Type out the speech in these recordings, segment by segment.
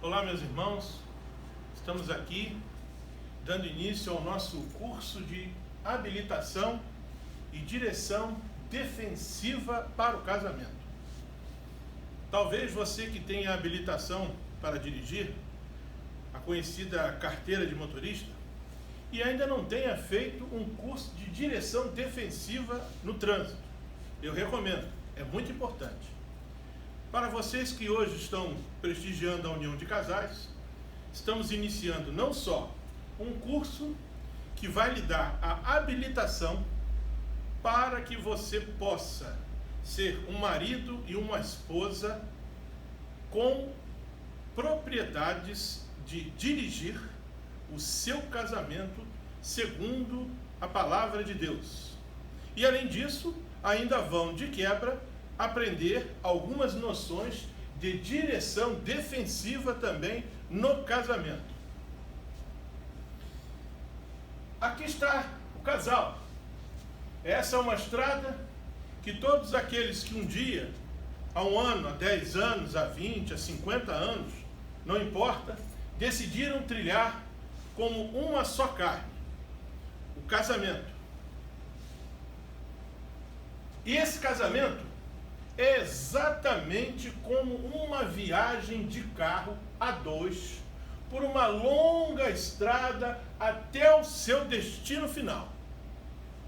Olá, meus irmãos, estamos aqui dando início ao nosso curso de habilitação e direção defensiva para o casamento. Talvez você que tenha habilitação para dirigir, a conhecida carteira de motorista, e ainda não tenha feito um curso de direção defensiva no trânsito. Eu recomendo, é muito importante. Para vocês que hoje estão prestigiando a união de casais, estamos iniciando não só um curso que vai lhe dar a habilitação para que você possa ser um marido e uma esposa com propriedades de dirigir o seu casamento segundo a palavra de Deus. E além disso, ainda vão de quebra aprender algumas noções de direção defensiva também no casamento. Aqui está o casal. Essa é uma estrada que todos aqueles que um dia, há um ano, há 10 anos, há 20, há 50 anos, não importa, decidiram trilhar como uma só carne, o casamento. E esse casamento é exatamente como uma viagem de carro a dois, por uma longa estrada até o seu destino final.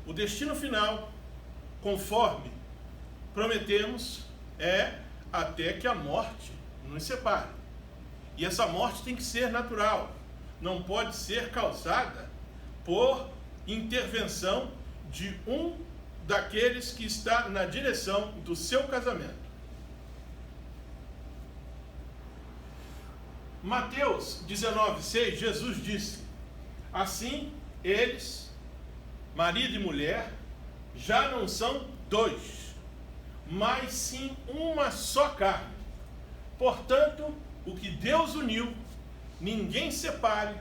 O destino final, conforme prometemos, é até que a morte nos separe. E essa morte tem que ser natural, não pode ser causada por intervenção de um daqueles que está na direção do seu casamento. Mateus 19:6, Jesus disse: assim eles, marido e mulher, já não são dois, mas sim uma só carne. Portanto, o que Deus uniu, ninguém separe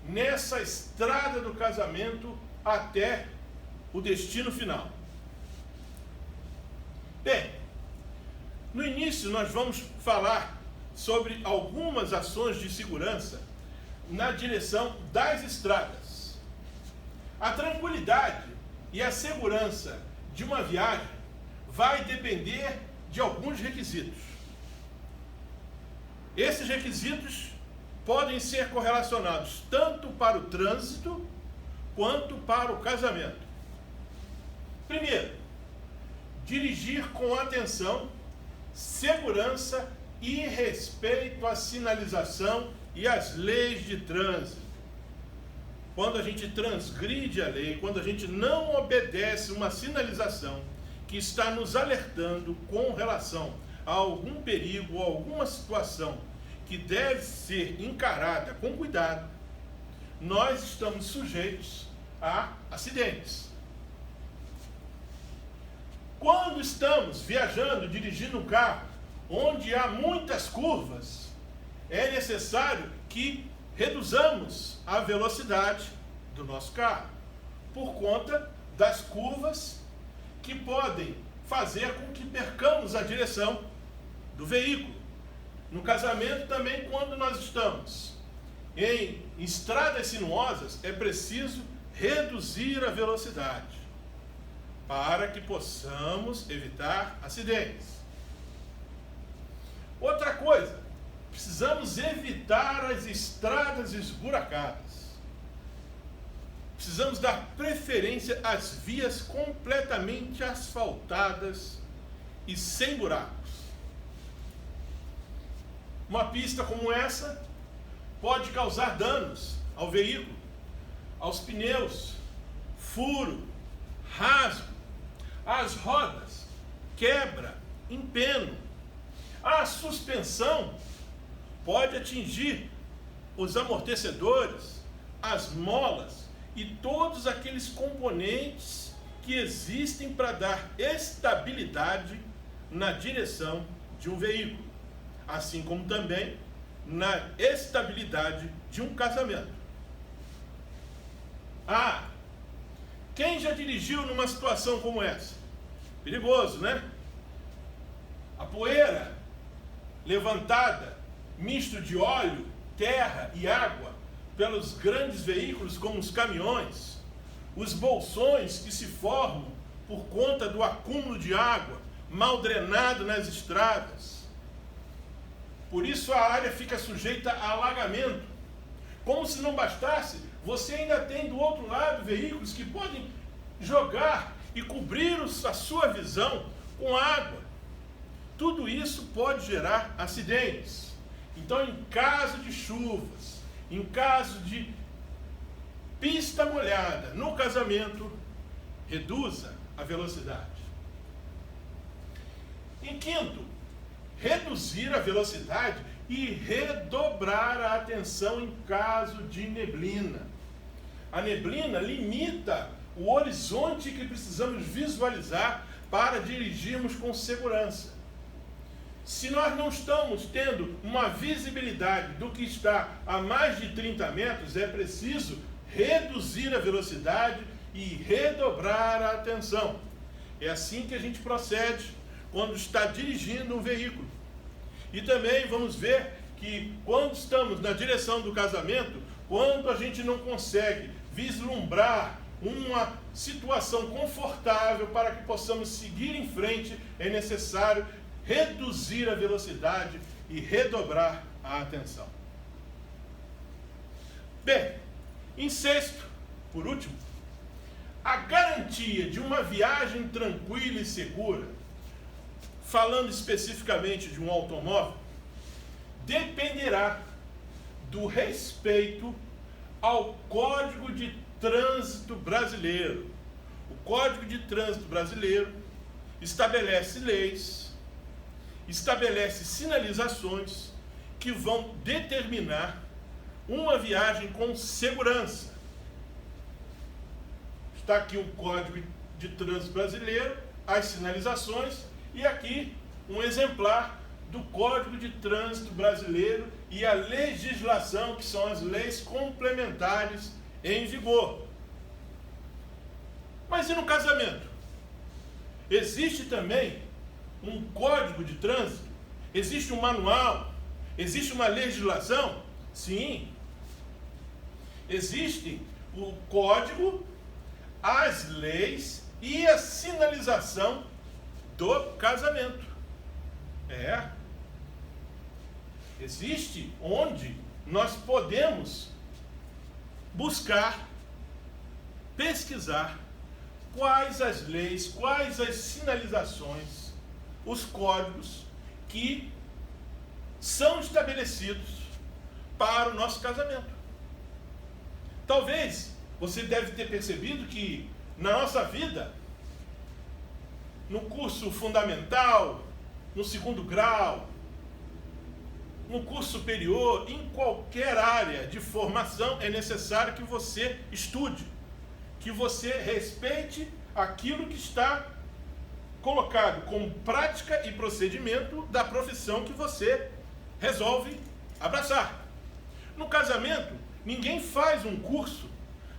nessa estrada do casamento até o destino final. Bem, no início nós vamos falar sobre algumas ações de segurança na direção das estradas. A tranquilidade e a segurança de uma viagem vai depender de alguns requisitos. Esses requisitos podem ser correlacionados tanto para o trânsito quanto para o casamento. Primeiro, dirigir com atenção, segurança e respeito à sinalização e às leis de trânsito. Quando a gente transgride a lei, quando a gente não obedece uma sinalização que está nos alertando com relação a algum perigo, a alguma situação que deve ser encarada com cuidado, nós estamos sujeitos a acidentes. Quando estamos viajando, dirigindo um carro, onde há muitas curvas, é necessário que reduzamos a velocidade do nosso carro, por conta das curvas que podem fazer com que percamos a direção do veículo. No casamento também, quando nós estamos em estradas sinuosas, é preciso reduzir a velocidade para que possamos evitar acidentes. Outra coisa, precisamos evitar as estradas esburacadas. Precisamos dar preferência às vias completamente asfaltadas e sem buracos. Uma pista como essa pode causar danos ao veículo, aos pneus, furo, rasgo, às rodas, quebra, empeno. A suspensão pode atingir os amortecedores, as molas e todos aqueles componentes que existem para dar estabilidade na direção de um veículo, assim como também na estabilidade de um casamento. Quem já dirigiu numa situação como essa? Perigoso, né? A poeira levantada misto de óleo, terra e água pelos grandes veículos como os caminhões, os bolsões que se formam por conta do acúmulo de água mal drenado nas estradas. Por isso a área fica sujeita a alagamento. Como se não bastasse, você ainda tem do outro lado veículos que podem jogar e cobrir a sua visão com água. Tudo isso pode gerar acidentes. Então, em caso de chuvas, em caso de pista molhada no casamento, reduza a velocidade. Em quinto, reduzir a velocidade e redobrar a atenção em caso de neblina. A neblina limita o horizonte que precisamos visualizar para dirigirmos com segurança. Se nós não estamos tendo uma visibilidade do que está a mais de 30 metros, é preciso reduzir a velocidade e redobrar a atenção. É assim que a gente procede quando está dirigindo um veículo. E também vamos ver que quando estamos na direção do casamento, quando a gente não consegue vislumbrar uma situação confortável para que possamos seguir em frente, é necessário reduzir a velocidade e redobrar a atenção. Bem, em sexto, por último, a garantia de uma viagem tranquila e segura, falando especificamente de um automóvel, dependerá do respeito ao Código de Trânsito Brasileiro. O Código de Trânsito Brasileiro estabelece leis, estabelece sinalizações que vão determinar uma viagem com segurança. Está aqui o Código de Trânsito Brasileiro, as sinalizações, e aqui um exemplar do Código de Trânsito Brasileiro e a legislação, que são as leis complementares em vigor. Mas e no casamento? Existe também um código de trânsito? Existe um manual? Existe uma legislação? Sim. Existe o código, as leis e a sinalização do casamento. Existe onde nós podemos buscar, pesquisar quais as leis, quais as sinalizações, os códigos que são estabelecidos para o nosso casamento. Talvez você deve ter percebido que na nossa vida, no curso fundamental, no segundo grau, no curso superior, em qualquer área de formação, é necessário que você estude, que você respeite aquilo que está colocado como prática e procedimento da profissão que você resolve abraçar. No casamento, ninguém faz um curso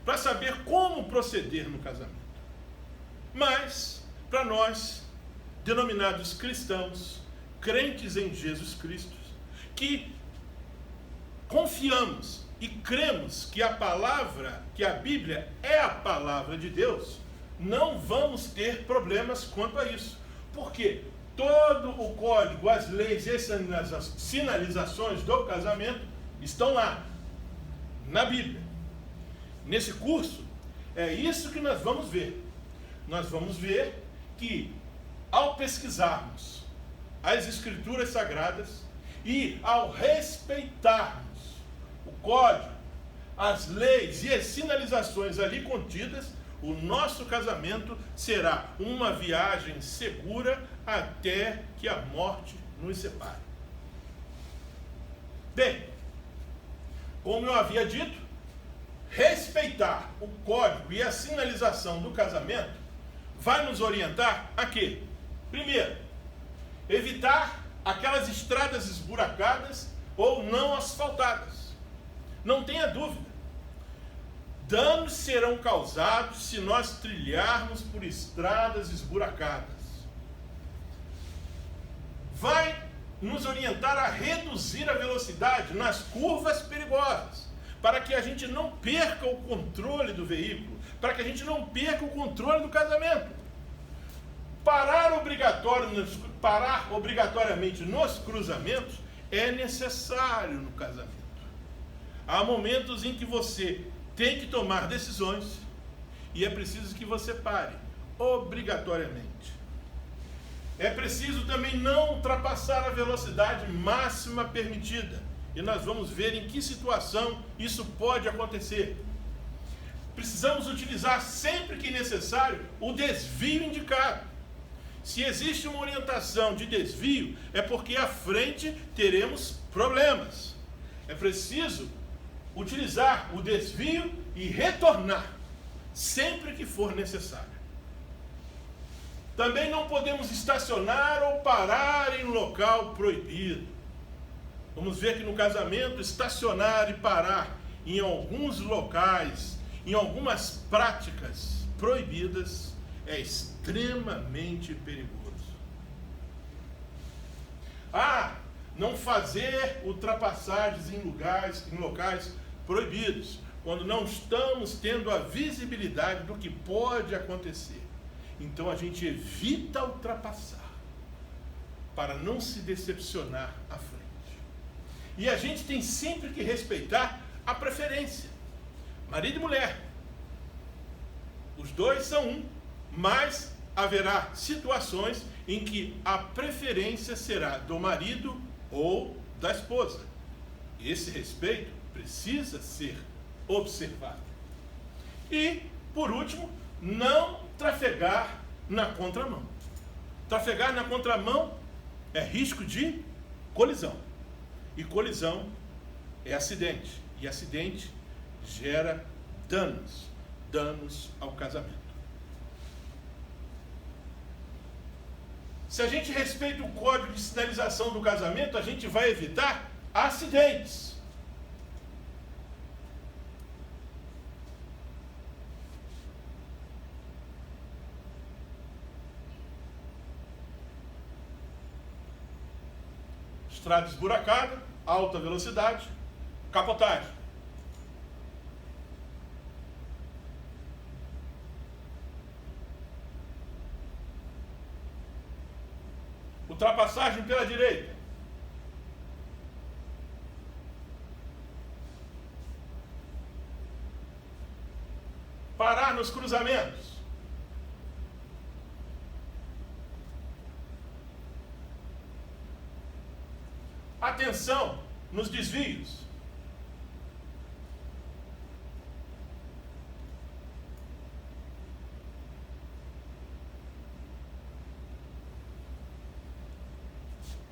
para saber como proceder no casamento. Mas, para nós, denominados cristãos, crentes em Jesus Cristo, que confiamos e cremos que a palavra, que a Bíblia é a palavra de Deus, não vamos ter problemas quanto a isso. Porque todo o código, as leis e as sinalizações do casamento estão lá, na Bíblia. Nesse curso, é isso que nós vamos ver. Nós vamos ver que, ao pesquisarmos as Escrituras Sagradas e ao respeitarmos o código, as leis e as sinalizações ali contidas, o nosso casamento será uma viagem segura até que a morte nos separe. Bem, como eu havia dito, respeitar o código e a sinalização do casamento vai nos orientar a quê? Primeiro, evitar aquelas estradas esburacadas ou não asfaltadas. Não tenha dúvida. Danos serão causados se nós trilharmos por estradas esburacadas. Vai nos orientar a reduzir a velocidade nas curvas perigosas, para que a gente não perca o controle do veículo, para que a gente não perca o controle do casamento. Parar obrigatoriamente nos cruzamentos é necessário no casamento. Há momentos em que você tem que tomar decisões e é preciso que você pare obrigatoriamente. É preciso também não ultrapassar a velocidade máxima permitida. E nós vamos ver em que situação isso pode acontecer. Precisamos utilizar sempre que necessário o desvio indicado. Se existe uma orientação de desvio, é porque à frente teremos problemas. É preciso utilizar o desvio e retornar sempre que for necessário. Também não podemos estacionar ou parar em local proibido. Vamos ver que no casamento, estacionar e parar em alguns locais, em algumas práticas proibidas, é extremamente perigoso. Não fazer ultrapassagens em locais proibidos, quando não estamos tendo a visibilidade do que pode acontecer. Então a gente evita ultrapassar, para não se decepcionar à frente. E a gente tem sempre que respeitar a preferência. Marido e mulher. Os dois são um, mas haverá situações em que a preferência será do marido ou da esposa. Esse respeito precisa ser observado. E, por último, não trafegar na contramão. Trafegar na contramão é risco de colisão. E colisão é acidente. E acidente gera danos ao casamento. Se a gente respeita o código de sinalização do casamento, a gente vai evitar acidentes. Estrada esburacada, alta velocidade, capotagem. Ultrapassagem pela direita. Parar nos cruzamentos. Atenção nos desvios.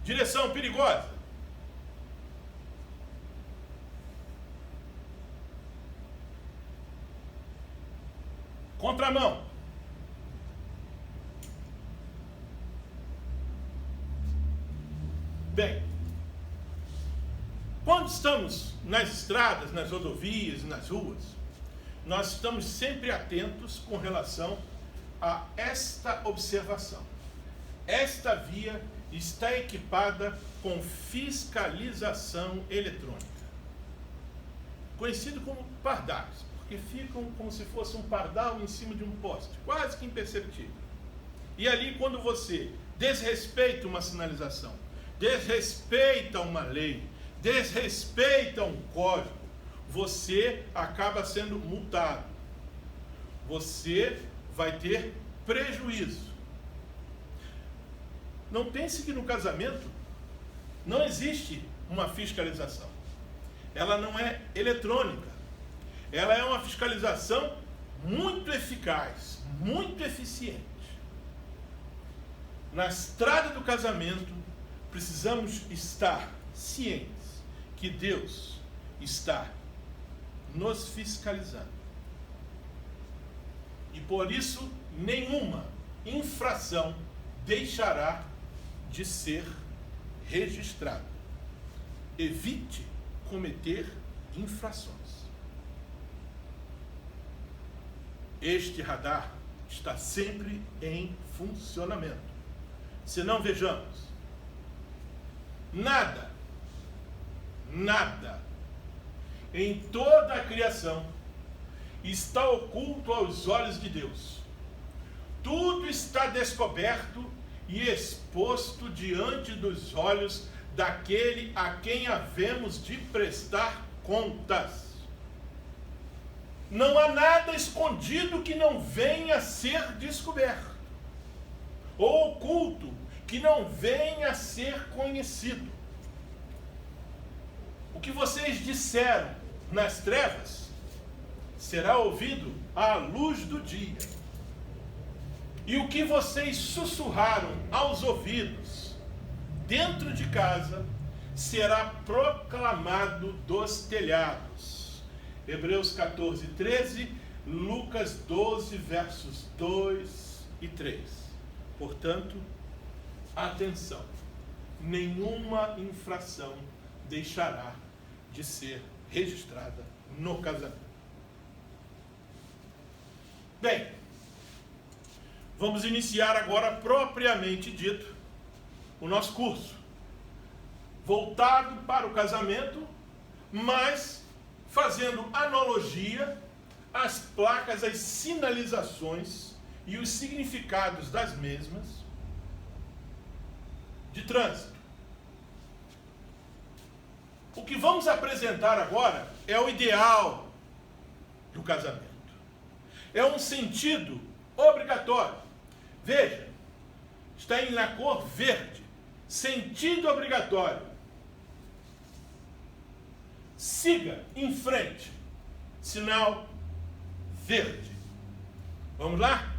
Direção perigosa. Contramão. Bem, quando estamos nas estradas, nas rodovias, nas ruas, nós estamos sempre atentos com relação a esta observação. Esta via está equipada com fiscalização eletrônica, conhecido como pardais, porque ficam como se fosse um pardal em cima de um poste, quase que imperceptível. E ali, quando você desrespeita uma sinalização, desrespeita uma lei, desrespeita um código, você acaba sendo multado. Você vai ter prejuízo. Não pense que no casamento não existe uma fiscalização. Ela não é eletrônica. Ela é uma fiscalização muito eficaz, muito eficiente. Na estrada do casamento, precisamos estar cientes que Deus está nos fiscalizando. E por isso, nenhuma infração deixará de ser registrada. Evite cometer infrações. Este radar está sempre em funcionamento. Se não, vejamos. nada em toda a criação está oculto aos olhos de Deus. Tudo está descoberto e exposto diante dos olhos daquele a quem havemos de prestar contas. Não há nada escondido que não venha a ser descoberto, ou oculto que não venha a ser conhecido. O que vocês disseram nas trevas será ouvido à luz do dia. E o que vocês sussurraram aos ouvidos dentro de casa será proclamado dos telhados. Hebreus 14, 13, Lucas 12, versos 2 e 3. Portanto, atenção, nenhuma infração deixará de ser registrada no casamento. Bem, vamos iniciar agora, propriamente dito, o nosso curso, voltado para o casamento, mas fazendo analogia às placas, às sinalizações e os significados das mesmas de trânsito. O que vamos apresentar agora é o ideal do casamento. É um sentido obrigatório. Veja, está na cor verde. Sentido obrigatório. Siga em frente. Sinal verde. Vamos lá?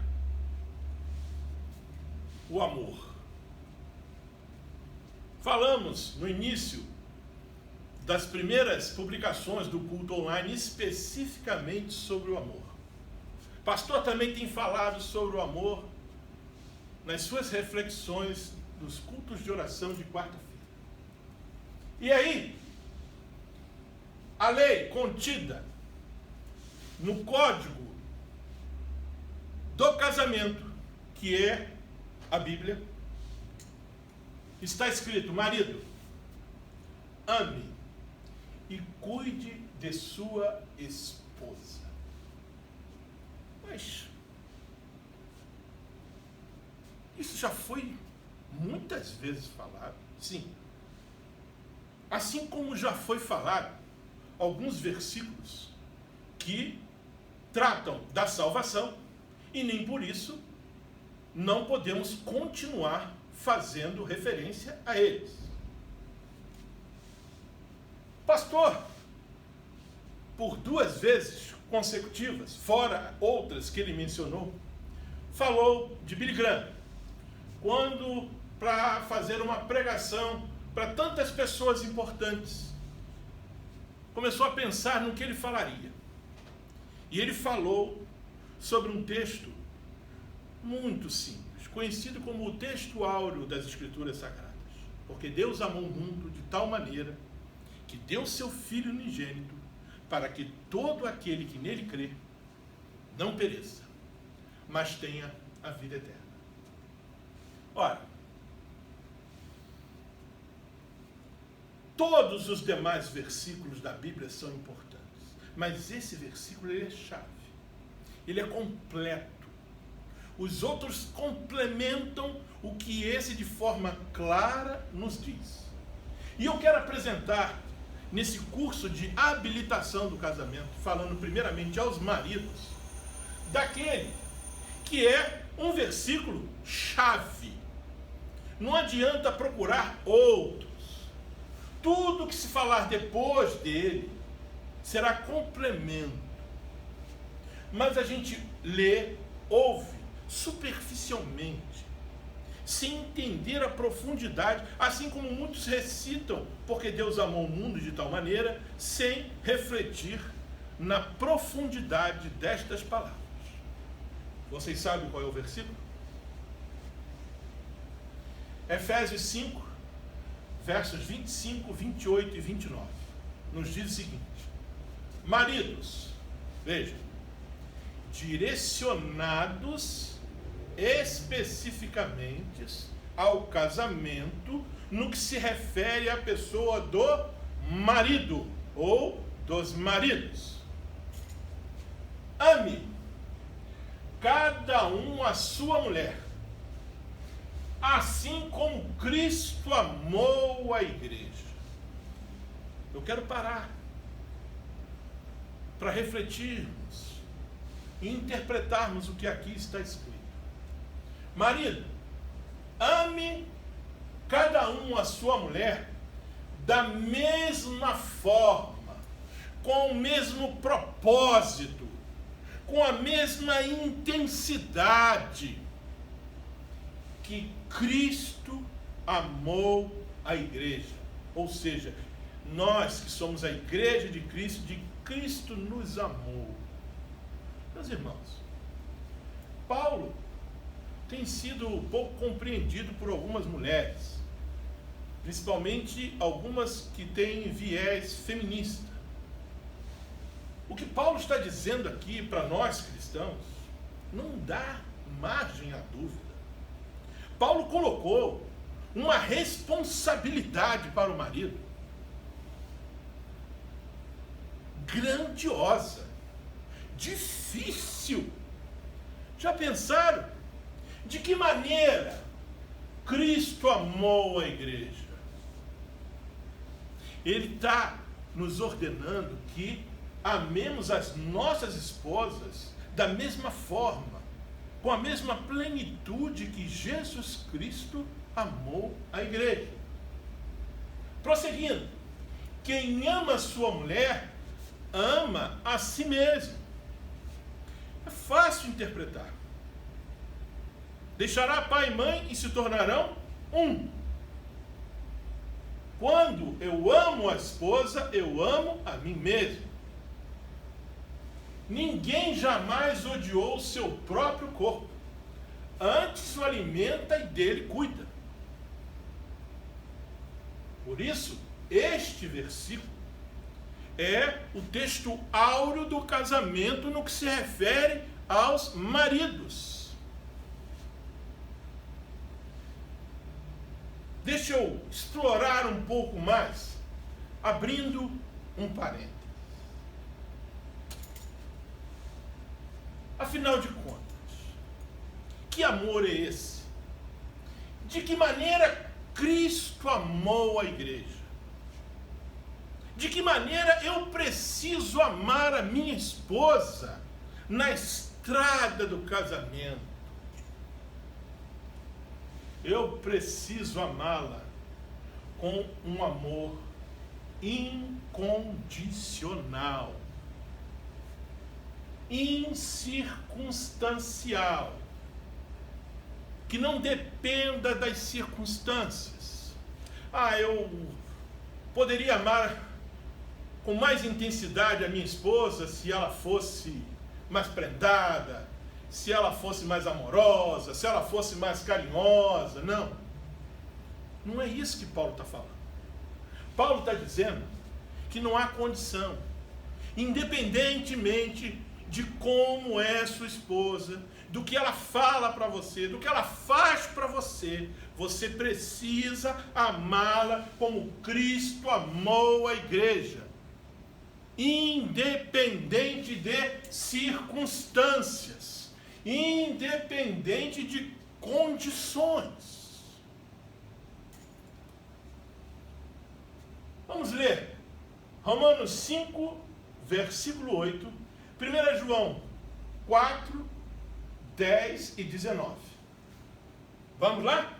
O amor. Falamos no início das primeiras publicações do culto online especificamente sobre o amor. O pastor também tem falado sobre o amor nas suas reflexões dos cultos de oração de quarta-feira. E aí, a lei contida no código do casamento, que é a Bíblia, está escrito: marido, ame e cuide de sua esposa. Mas isso já foi muitas vezes falado, sim. Assim como já foi falado alguns versículos que tratam da salvação, e nem por isso não podemos continuar fazendo referência a eles. Pastor, por 2 vezes consecutivas, fora outras que ele mencionou, falou de Billy Graham, quando, para fazer uma pregação para tantas pessoas importantes, começou a pensar no que ele falaria. E ele falou sobre um texto muito simples, conhecido como o texto áureo das Escrituras Sagradas. Porque Deus amou o mundo de tal maneira que deu seu Filho unigênito para que todo aquele que nele crê não pereça, mas tenha a vida eterna. Ora, todos os demais versículos da Bíblia são importantes, mas esse versículo ele é chave, ele é completo. Os outros complementam o que esse de forma clara nos diz. E eu quero apresentar nesse curso de habilitação do casamento, falando primeiramente aos maridos, daquele que é um versículo chave. Não adianta procurar outros. Tudo que se falar depois dele será complemento. Mas a gente lê, ouve superficialmente, sem entender a profundidade, assim como muitos recitam, porque Deus amou o mundo de tal maneira, sem refletir na profundidade destas palavras. Vocês sabem qual é o versículo? Efésios 5, versos 25, 28 e 29. Nos diz o seguinte: maridos, vejam, direcionados especificamente ao casamento no que se refere à pessoa do marido ou dos maridos. Ame cada um a sua mulher, assim como Cristo amou a igreja. Eu quero parar para refletirmos e interpretarmos o que aqui está escrito. Marido, ame cada um a sua mulher da mesma forma, com o mesmo propósito, com a mesma intensidade que Cristo amou a igreja. Ou seja, nós que somos a igreja de Cristo nos amou. Meus irmãos, Paulo tem sido pouco compreendido por algumas mulheres, principalmente algumas que têm viés feminista. O que Paulo está dizendo aqui para nós cristãos não dá margem à dúvida. Paulo colocou uma responsabilidade para o marido grandiosa, difícil. Já pensaram de que maneira Cristo amou a igreja? Ele está nos ordenando que amemos as nossas esposas da mesma forma, com a mesma plenitude que Jesus Cristo amou a igreja. Prosseguindo, quem ama sua mulher, ama a si mesmo. É fácil interpretar. Deixará pai e mãe e se tornarão um. Quando eu amo a esposa, eu amo a mim mesmo. Ninguém jamais odiou o seu próprio corpo. Antes o alimenta e dele cuida. Por isso, este versículo é o texto áureo do casamento no que se refere aos maridos. Deixa eu explorar um pouco mais, abrindo um parênteses. Afinal de contas, que amor é esse? De que maneira Cristo amou a igreja? De que maneira eu preciso amar a minha esposa na estrada do casamento? Eu preciso amá-la com um amor incondicional, incircunstancial, que não dependa das circunstâncias. Eu poderia amar com mais intensidade a minha esposa se ela fosse mais prendada, se ela fosse mais amorosa, se ela fosse mais carinhosa. Não é isso que Paulo está falando. Paulo está dizendo que não há condição, independentemente de como é sua esposa, do que ela fala para você, do que ela faz para você, você precisa amá-la como Cristo amou a igreja, independente de circunstâncias, independente de condições. Vamos ler Romanos 5, versículo 8, 1 João 4, 10 e 19. Vamos lá?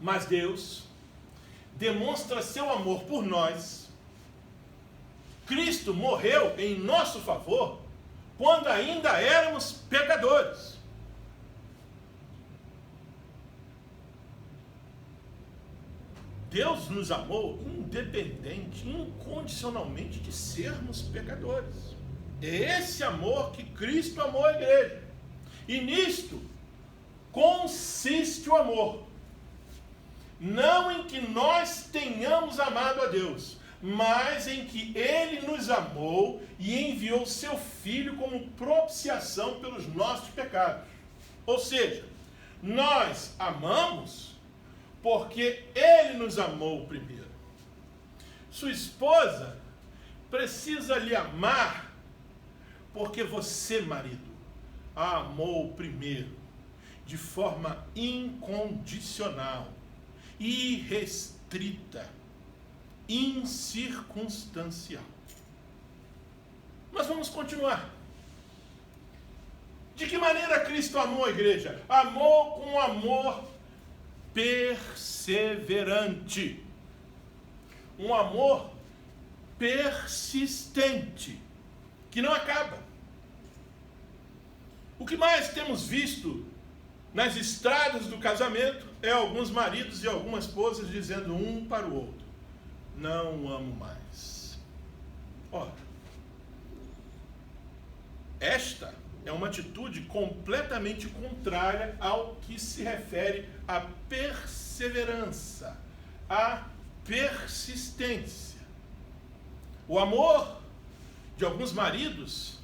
Mas Deus demonstra seu amor por nós. Cristo morreu em nosso favor quando ainda éramos pecadores. Deus nos amou independente, incondicionalmente de sermos pecadores. É esse amor que Cristo amou a igreja. E nisto consiste o amor. Não em que nós tenhamos amado a Deus, mas em que Ele nos amou e enviou seu Filho como propiciação pelos nossos pecados. Ou seja, Nós amamos porque Ele nos amou primeiro. Sua esposa precisa lhe amar porque você, marido, a amou primeiro, de forma incondicional, irrestrita, incircunstancial. Mas vamos continuar. De que maneira Cristo amou a igreja? Amou com um amor perseverante. Um amor persistente, que não acaba. O que mais temos visto nas estradas do casamento é alguns maridos e algumas esposas dizendo um para o outro: não amo mais. Ora, esta é uma atitude completamente contrária ao que se refere à perseverança, à persistência. O amor de alguns maridos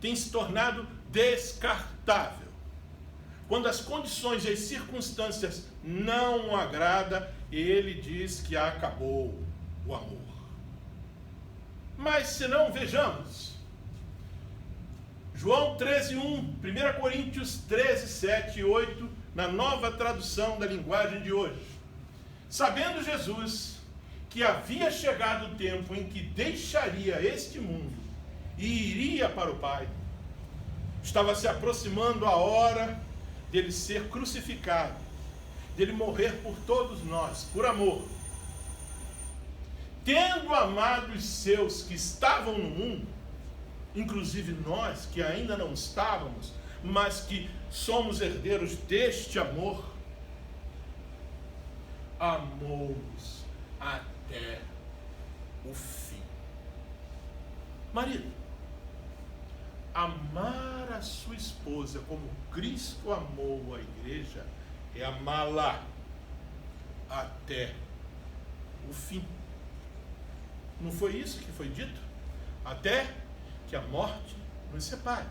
tem se tornado descartável. Quando as condições e as circunstâncias não o agradam, ele diz que acabou o amor. Mas se não, vejamos. João 13:1, 1 Coríntios 13, 7 e 8, na nova tradução da linguagem de hoje. Sabendo Jesus que havia chegado o tempo em que deixaria este mundo e iria para o Pai, estava se aproximando a hora dele ser crucificado, dele morrer por todos nós, por amor. Tendo amado os seus que estavam no mundo, inclusive nós que ainda não estávamos, mas que somos herdeiros deste amor, amou-nos até o fim. Marido, amar a sua esposa como Cristo amou a igreja é amá-la até o fim. Não foi isso que foi dito? Até que a morte nos separe.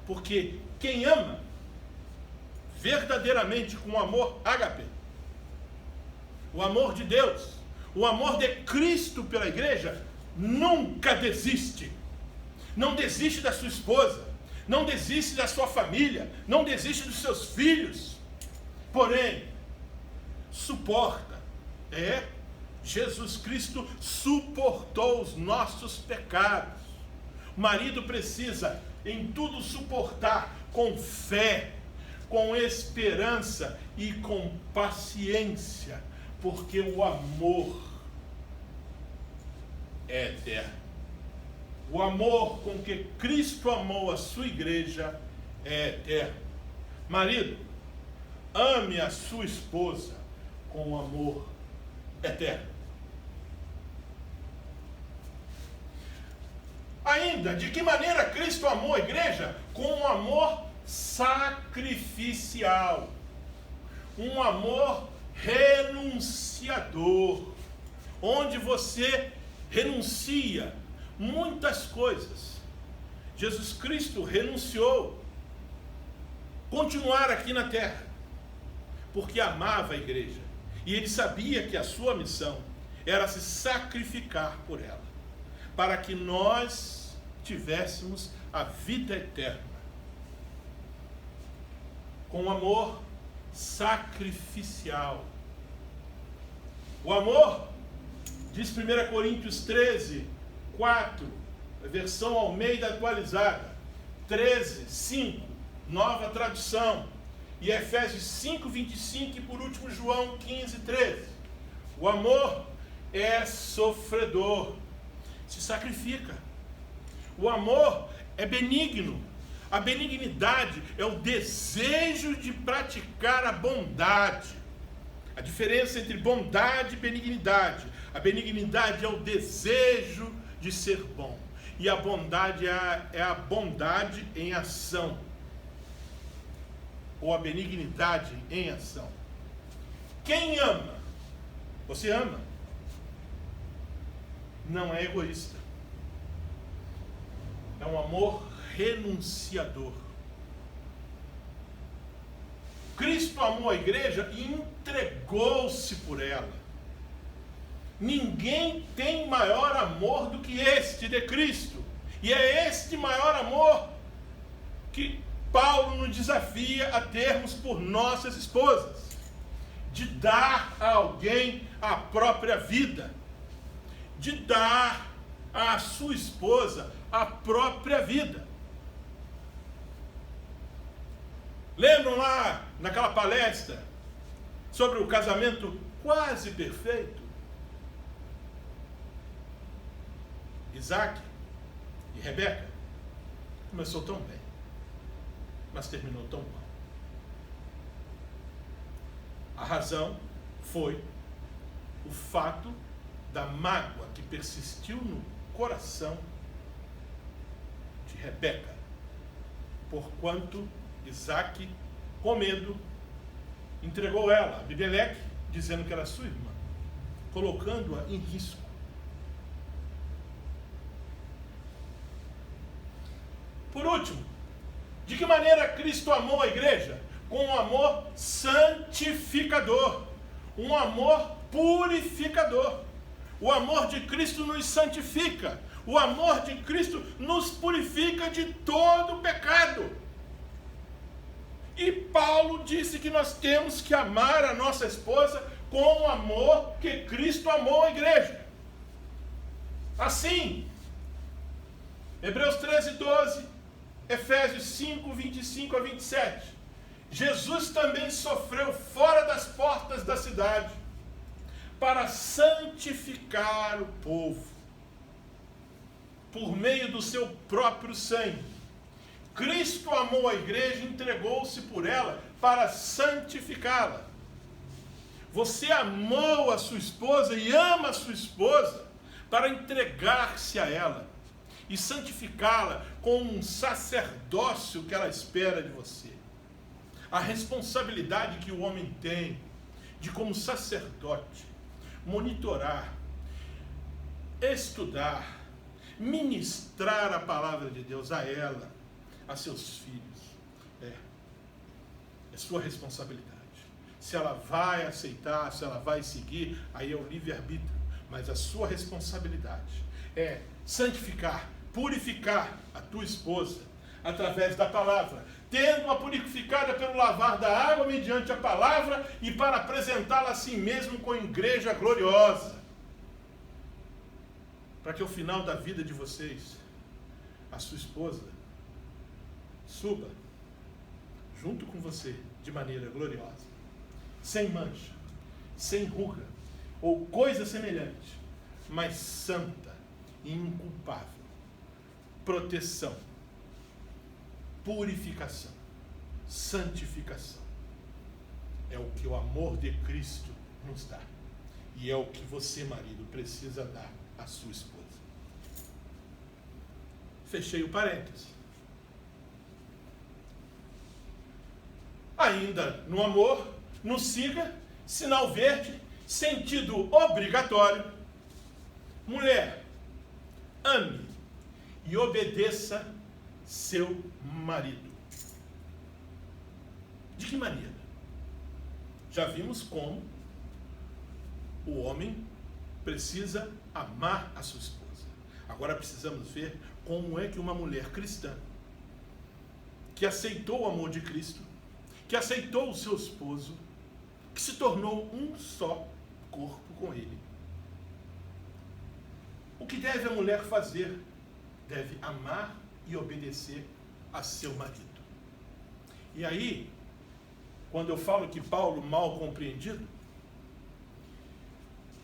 Porque quem ama verdadeiramente com amor ágape, o amor de Deus, o amor de Cristo pela igreja, nunca desiste. Não desiste da sua esposa, não desiste da sua família, não desiste dos seus filhos. Porém, suporta. Jesus Cristo suportou os nossos pecados. O marido precisa em tudo suportar com fé, com esperança e com paciência, porque o amor é eterno. O amor com que Cristo amou a sua igreja é eterno. Marido, ame a sua esposa com amor eterno. Ainda, de que maneira Cristo amou a igreja? Com um amor sacrificial, um amor renunciador, onde você renuncia muitas coisas. Jesus Cristo renunciou continuar aqui na terra, porque amava a igreja, e ele sabia que a sua missão era se sacrificar por ela, para que nós tivéssemos a vida eterna. Com amor sacrificial. O amor, diz 1 Coríntios 13, 4, a versão Almeida atualizada, 13, 5, nova tradução, e Efésios 5, 25 e por último João 15, 13. O amor é sofredor, se sacrifica. O amor é benigno. A benignidade é o desejo de praticar a bondade. A diferença entre bondade e benignidade. A benignidade é o desejo de ser bom. E a bondade é a bondade em ação. Ou a benignidade em ação. Quem ama? Você ama? Não é egoísta. É um amor renunciador. Cristo amou a igreja e entregou-se por ela. Ninguém tem maior amor do que este de Cristo. E é este maior amor que Paulo nos desafia a termos por nossas esposas. De dar a alguém a própria vida. De dar à sua esposa a própria vida. Lembram lá naquela palestra sobre o casamento quase perfeito? Isaac e Rebeca. Começou tão bem, mas terminou tão mal. A razão foi o fato da mágoa que persistiu no coração de Rebeca, porquanto Isaac, com medo, entregou ela a Abimeleque, dizendo que era sua irmã, colocando-a em risco. Por último, de que maneira Cristo amou a igreja? Com um amor santificador, um amor purificador. O amor de Cristo nos santifica, o amor de Cristo nos purifica de todo pecado. E Paulo disse que nós temos que amar a nossa esposa com o amor que Cristo amou a igreja. Assim, Hebreus 13:12, Efésios 5:25-27. Jesus também sofreu fora das portas da cidade para santificar o povo por meio do seu próprio sangue. Cristo amou a igreja e entregou-se por ela para santificá-la. Você amou a sua esposa e ama a sua esposa para entregar-se a ela e santificá-la com um sacerdócio que ela espera de você. A responsabilidade que o homem tem de, como sacerdote, monitorar, estudar, ministrar a palavra de Deus a ela, a seus filhos. É sua responsabilidade. Se ela vai aceitar, se ela vai seguir, aí é o livre-arbítrio. Mas a sua responsabilidade é santificar, purificar a tua esposa através da palavra, tendo-a purificada pelo lavar da água mediante a palavra e para apresentá-la a si mesmo com igreja gloriosa. Para que ao final da vida de vocês, a sua esposa suba junto com você de maneira gloriosa, sem mancha, sem ruga ou coisa semelhante, mas santa e inculpável. Proteção, purificação, santificação. É o que o amor de Cristo nos dá. E é o que você, marido, precisa dar à sua esposa. Fechei o parênteses. Ainda no amor, no siga, sinal verde, sentido obrigatório. Mulher, ame e obedeça seu marido. De que maneira? Já vimos como o homem precisa amar a sua esposa. Agora precisamos ver como é que uma mulher cristã, que aceitou o amor de Cristo, que aceitou o seu esposo, que se tornou um só corpo com ele. O que deve a mulher fazer? Deve amar e obedecer a seu marido. E aí, quando eu falo que Paulo mal compreendido,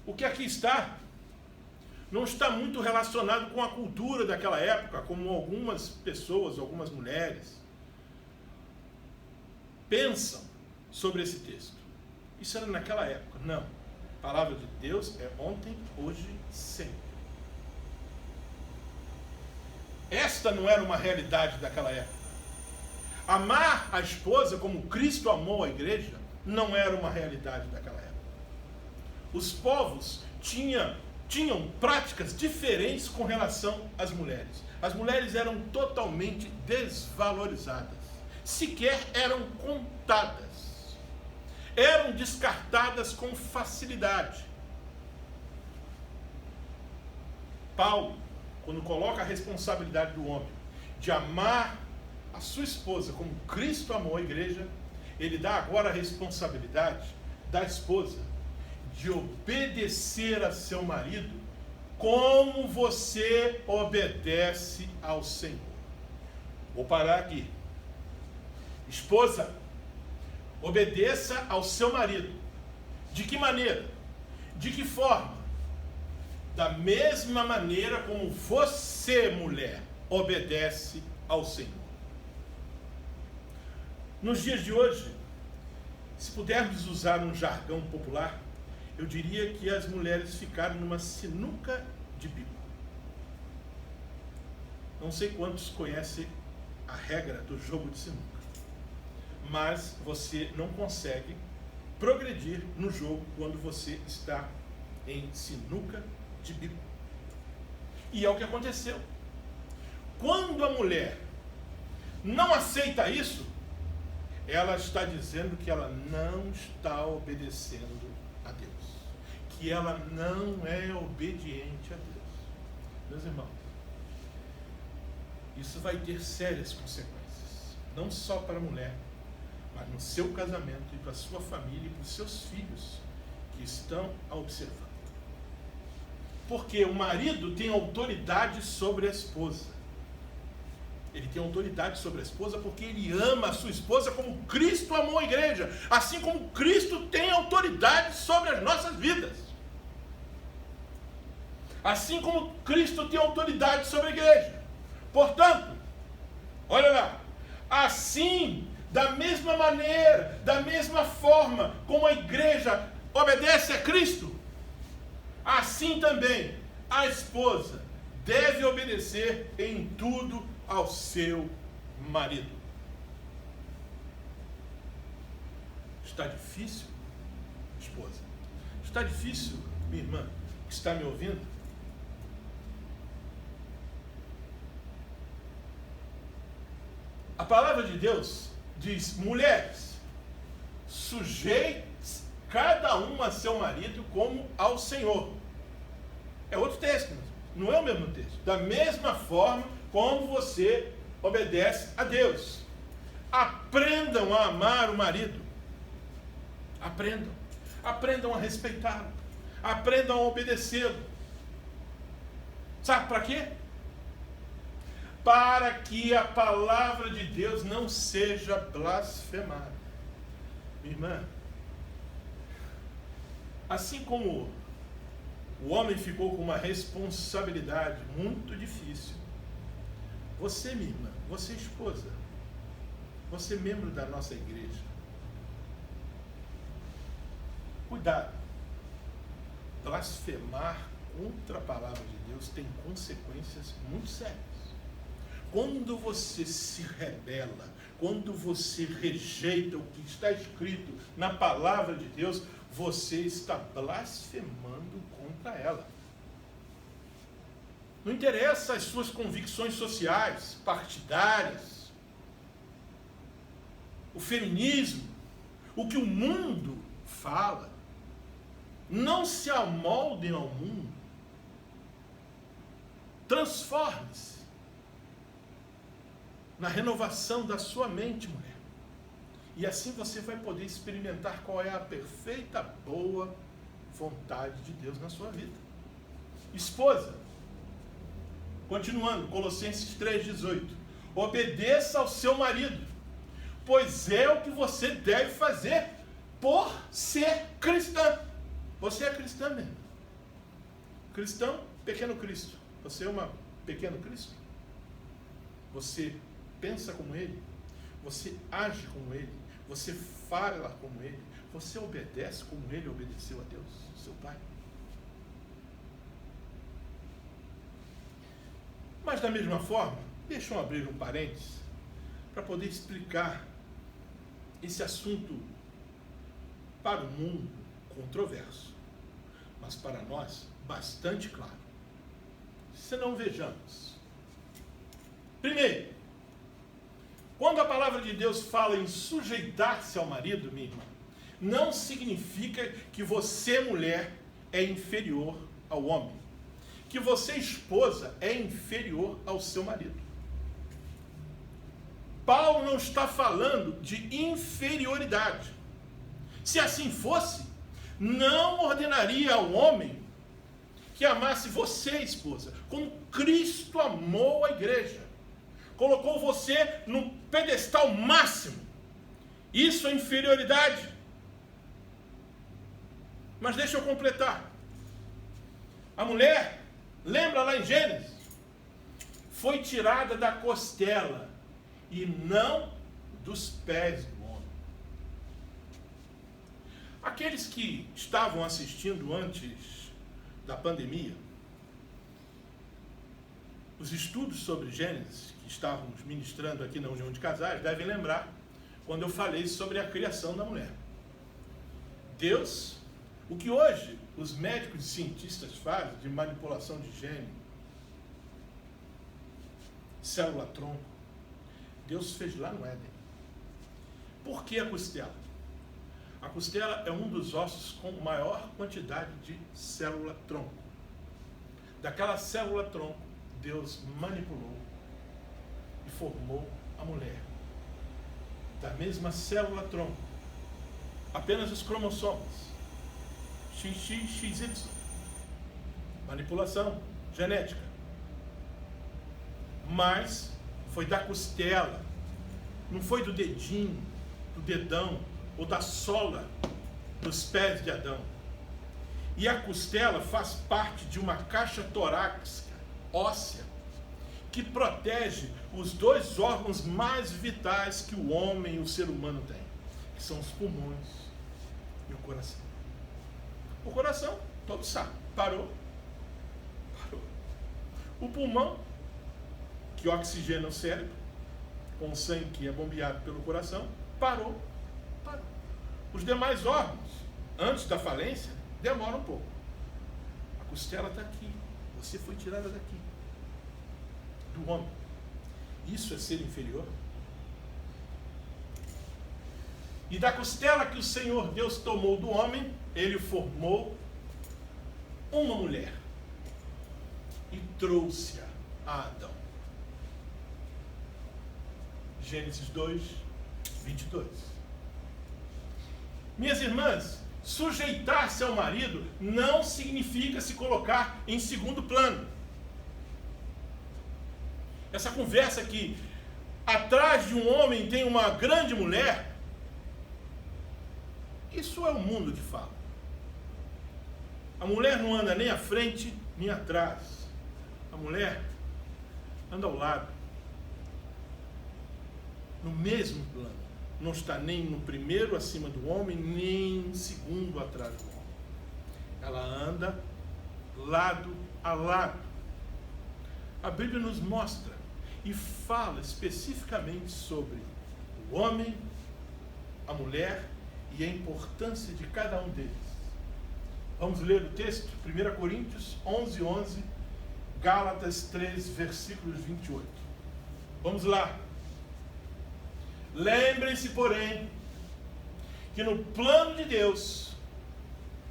o que aqui está, não está muito relacionado com a cultura daquela época, como algumas pessoas, algumas mulheres pensam sobre esse texto. Isso era naquela época. Não. A palavra de Deus é ontem, hoje, sempre. Esta não era uma realidade daquela época. Amar a esposa como Cristo amou a igreja não era uma realidade daquela época. Os povos tinham práticas diferentes com relação às mulheres. As mulheres eram totalmente desvalorizadas. Sequer eram contadas. eram descartadas com facilidade. Paulo, quando coloca a responsabilidade do homem de amar a sua esposa como Cristo amou a igreja, ele dá agora a responsabilidade da esposa de obedecer a seu marido como você obedece ao Senhor. Vou parar aqui. Esposa, obedeça ao seu marido. De que maneira? De que forma? Da mesma maneira como você, mulher, obedece ao Senhor. Nos dias de hoje, se pudermos usar um jargão popular, eu diria que as mulheres ficaram numa sinuca de bico. Não sei quantos conhecem a regra do jogo de sinuca, mas você não consegue progredir no jogo quando você está em sinuca de bico. E é o que aconteceu. Quando a mulher não aceita isso, ela está dizendo que ela não está obedecendo a Deus, que ela não é obediente a Deus. Meus irmãos, isso vai ter sérias consequências, não só para a mulher, mas no seu casamento e para a sua família e para os seus filhos que estão a observar. Porque o marido tem autoridade sobre a esposa. Ele tem autoridade sobre a esposa porque ele ama a sua esposa como Cristo amou a igreja. Assim como Cristo tem autoridade sobre as nossas vidas. Assim como Cristo tem autoridade sobre a igreja. Portanto, olha lá. Assim, da mesma maneira, da mesma forma como a igreja obedece a Cristo, assim também a esposa deve obedecer em tudo ao seu marido. Está difícil, esposa? Está difícil, minha irmã, que está me ouvindo? A palavra de Deus diz: mulheres, sujeites cada um a seu marido como ao Senhor. É outro texto, não é o mesmo texto. Da mesma forma como você obedece a Deus. Aprendam a amar o marido. Aprendam. Aprendam a respeitá-lo. Aprendam a obedecê-lo. Sabe para quê? Para que a palavra de Deus não seja blasfemada. Minha irmã, assim como o homem ficou com uma responsabilidade muito difícil, você, minha irmã, você esposa, você membro da nossa igreja, cuidado. Blasfemar contra a palavra de Deus tem consequências muito sérias. Quando você se rebela, quando você rejeita o que está escrito na palavra de Deus, você está blasfemando contra ela. Não interessa as suas convicções sociais, partidárias, o feminismo, o que o mundo fala. Não se amoldem ao mundo. Transforme-se na renovação da sua mente, mulher. E assim você vai poder experimentar qual é a perfeita, boa vontade de Deus na sua vida. Esposa, continuando, Colossenses 3,18. Obedeça ao seu marido, pois é o que você deve fazer por ser cristã. Você é cristã mesmo. Cristão, pequeno Cristo. Você é uma pequeno Cristo? Você pensa como ele? Você age como ele? Você fala como ele? Você obedece como ele obedeceu a Deus, seu Pai? Mas da mesma forma, deixa eu abrir um parênteses para poder explicar esse assunto para o mundo controverso, mas para nós bastante claro. Se não, vejamos. Primeiro, quando a palavra de Deus fala em sujeitar-se ao marido, minha irmã, não significa que você, mulher, é inferior ao homem. Que você, esposa, é inferior ao seu marido. Paulo não está falando de inferioridade. Se assim fosse, não ordenaria ao homem que amasse você, esposa, como Cristo amou a igreja. Colocou você no pedestal máximo. Isso é inferioridade. Mas deixa eu completar. A mulher, lembra lá em Gênesis, foi tirada da costela e não dos pés do homem. Aqueles que estavam assistindo antes da pandemia, os estudos sobre Gênesis, que estávamos ministrando aqui na União de Casais, devem lembrar quando eu falei sobre a criação da mulher. Deus, o que hoje os médicos e cientistas fazem de manipulação de gene, célula-tronco, Deus fez lá no Éden. Por que a costela? A costela é um dos ossos com maior quantidade de célula-tronco. Daquela célula-tronco, Deus manipulou e formou a mulher. Da mesma célula-tronco, apenas os cromossomos, XX, XY, manipulação genética. Mas foi da costela, não foi do dedinho, do dedão, ou da sola dos pés de Adão. E a costela faz parte de uma caixa torácica, óssea, que protege os dois órgãos mais vitais que o homem e o ser humano tem, que são os pulmões e o coração. O coração, todos sabem, parou. O pulmão, que oxigena o cérebro, com o sangue que é bombeado pelo coração, parou. Os demais órgãos, antes da falência, demoram um pouco. A costela está aqui. Você foi tirada daqui. Do homem. Isso é ser inferior? E da costela que o Senhor Deus tomou do homem, ele formou uma mulher. E trouxe-a a Adão. Gênesis 2, 22. Minhas irmãs, sujeitar-se ao marido não significa se colocar em segundo plano. Essa conversa que atrás de um homem tem uma grande mulher, isso é o mundo que fala. A mulher não anda nem à frente, nem atrás. A mulher anda ao lado. No mesmo plano. Não está nem no primeiro acima do homem, nem no segundo atrás do homem. Ela anda lado a lado. A Bíblia nos mostra e fala especificamente sobre o homem, a mulher e a importância de cada um deles. Vamos ler o texto? 1 Coríntios 11, 11, Gálatas 3, versículos 28. Vamos lá. Lembrem-se, porém, que no plano de Deus,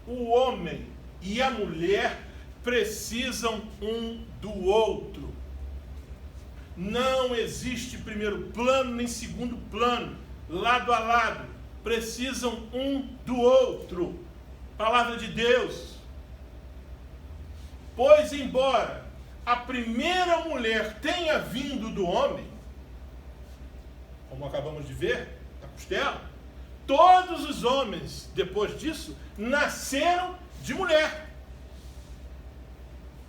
o homem e a mulher precisam um do outro. Não existe primeiro plano nem segundo plano, lado a lado. Precisam um do outro. Palavra de Deus. Pois, embora a primeira mulher tenha vindo do homem, como acabamos de ver, da costela, todos os homens, depois disso, nasceram de mulher.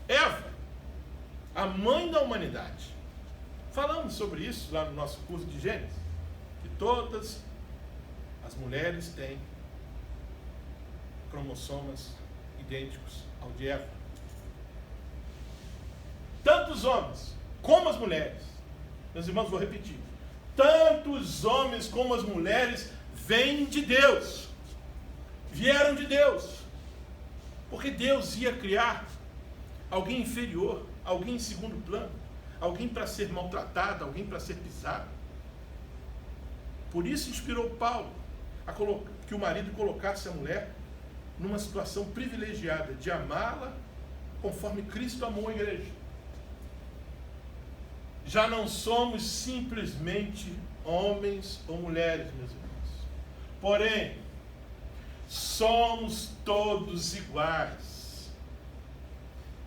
Eva, a mãe da humanidade. Falamos sobre isso lá no nosso curso de Gênesis, que todas as mulheres têm cromossomas idênticos ao de Eva. Tanto os homens como as mulheres, meus irmãos, vou repetir, tanto os homens como as mulheres vêm de Deus, vieram de Deus, porque Deus ia criar alguém inferior, alguém em segundo plano, alguém para ser maltratado, alguém para ser pisado. Por isso inspirou Paulo que o marido colocasse a mulher numa situação privilegiada de amá-la conforme Cristo amou a igreja. Já não somos simplesmente homens ou mulheres, meus irmãos. Porém, somos todos iguais.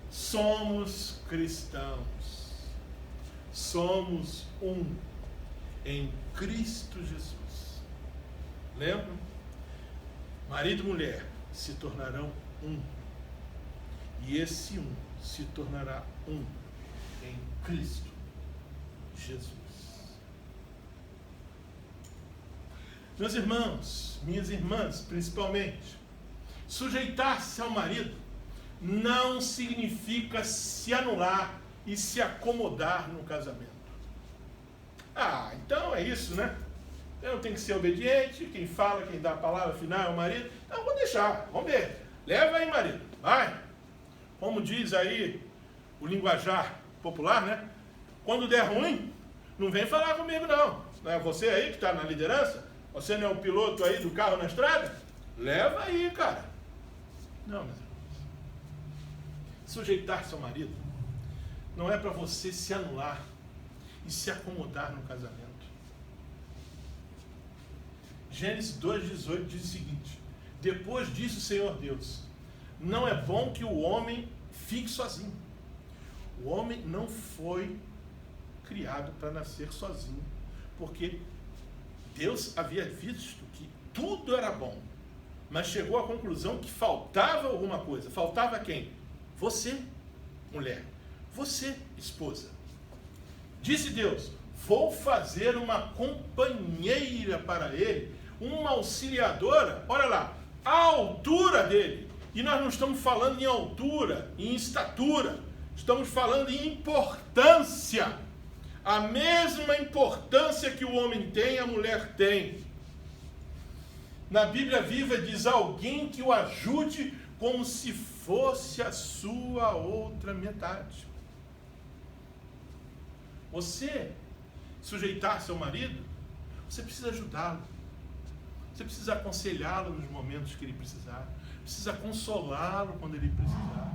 Somos cristãos. Somos um em Cristo Jesus. Lembra? Marido e mulher se tornarão um. E esse um se tornará um em Cristo Jesus. Meus irmãos, minhas irmãs, principalmente, sujeitar-se ao marido não significa se anular e se acomodar no casamento. Ah, então é isso, né? Eu tenho que ser obediente, quem fala, quem dá a palavra final é o marido. Então vou deixar, vamos ver. Leva aí, marido, vai. Como diz aí o linguajar popular, né? Quando der ruim, não vem falar comigo não. Não é você aí que está na liderança? Você não é o piloto aí do carro na estrada? Leva aí, cara. Não, meus irmãos. Sujeitar-se ao marido não é para você se anular e se acomodar no casamento. Gênesis 2,18 diz o seguinte: depois disso, Senhor Deus, não é bom que o homem fique sozinho. O homem não foi criado para nascer sozinho, porque Deus havia visto que tudo era bom, mas chegou à conclusão que faltava alguma coisa. Faltava quem? Você, mulher. Você, esposa. Disse Deus: vou fazer uma companheira para ele, uma auxiliadora, olha lá, à altura dele. E nós não estamos falando em altura, em estatura, estamos falando em importância. A mesma importância que o homem tem, a mulher tem. Na Bíblia Viva diz: alguém que o ajude como se fosse a sua outra metade. Você sujeitar-se ao marido, você precisa ajudá-lo. Você precisa aconselhá-lo nos momentos que ele precisar. Precisa consolá-lo quando ele precisar.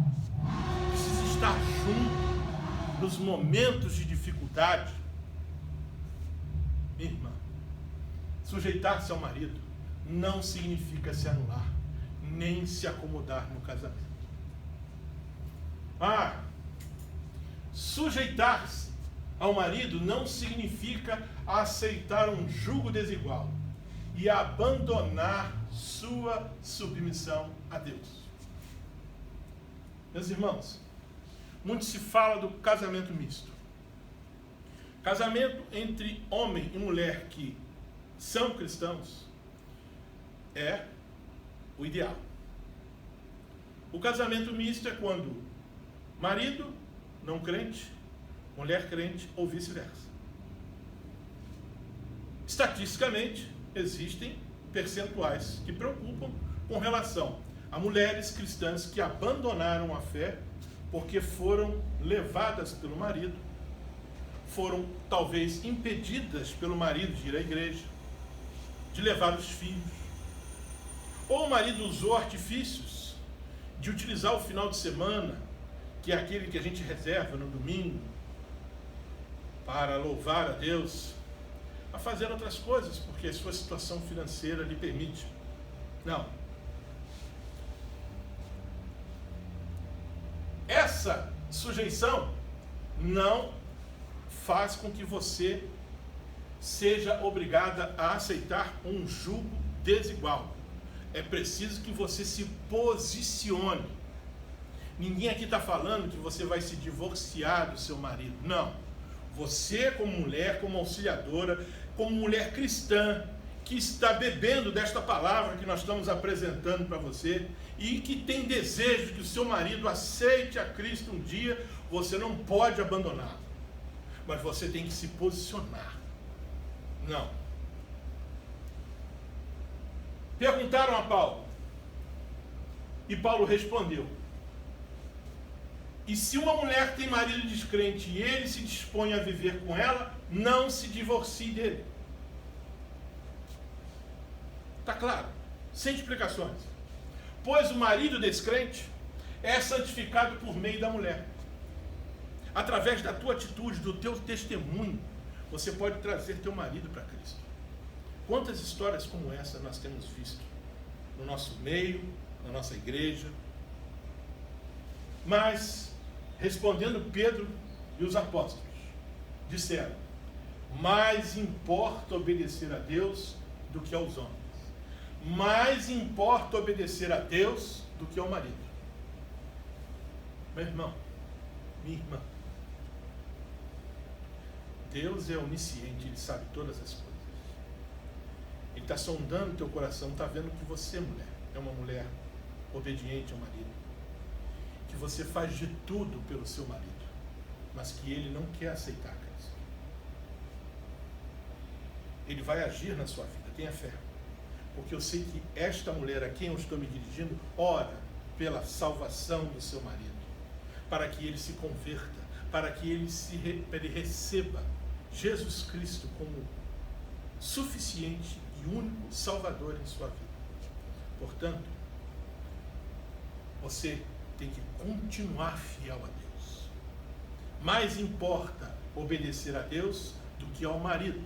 Precisa estar junto nos momentos de dificuldade. Minha irmã, sujeitar-se ao marido não significa se anular, nem se acomodar no casamento. Sujeitar-se ao marido não significa aceitar um jugo desigual e abandonar sua submissão a Deus. Meus irmãos, muito se fala do casamento misto. Casamento entre homem e mulher que são cristãos é o ideal. O casamento misto é quando marido não crente, mulher crente ou vice-versa. Estatisticamente, existem percentuais que preocupam com relação a mulheres cristãs que abandonaram a fé porque foram levadas pelo marido, foram talvez impedidas pelo marido de ir à igreja, de levar os filhos, ou o marido usou artifícios de utilizar o final de semana, que é aquele que a gente reserva no domingo, para louvar a Deus, a fazer outras coisas, porque a sua situação financeira lhe permite. Não. Essa sujeição não faz com que você seja obrigada a aceitar um jugo desigual. É preciso que você se posicione. Ninguém aqui está falando que você vai se divorciar do seu marido. Não. Você, como mulher, como auxiliadora, como mulher cristã, que está bebendo desta palavra que nós estamos apresentando para você e que tem desejo que o seu marido aceite a Cristo um dia, você não pode abandoná-lo. Mas você tem que se posicionar. Não. Perguntaram a Paulo. E Paulo respondeu: e se uma mulher tem marido descrente e ele se dispõe a viver com ela, não se divorcie dele. Está claro? Sem explicações. Pois o marido descrente é santificado por meio da mulher. Através da tua atitude, do teu testemunho, você pode trazer teu marido para Cristo. Quantas histórias como essa nós temos visto no nosso meio, na nossa igreja? Mas, respondendo Pedro e os apóstolos, disseram: mais importa obedecer a Deus do que aos homens. Mais importa obedecer a Deus do que ao marido. Meu irmão, minha irmã, Deus é onisciente, Ele sabe todas as coisas. Ele está sondando o teu coração, está vendo que você, mulher, é uma mulher obediente ao marido, que você faz de tudo pelo seu marido, mas que ele não quer aceitar Cristo. Ele vai agir na sua vida, tenha fé, porque eu sei que esta mulher a quem eu estou me dirigindo ora pela salvação do seu marido, para que ele se converta, para que ele receba Jesus Cristo como suficiente e único Salvador em sua vida. Portanto, você tem que continuar fiel a Deus. Mais importa obedecer a Deus do que ao marido.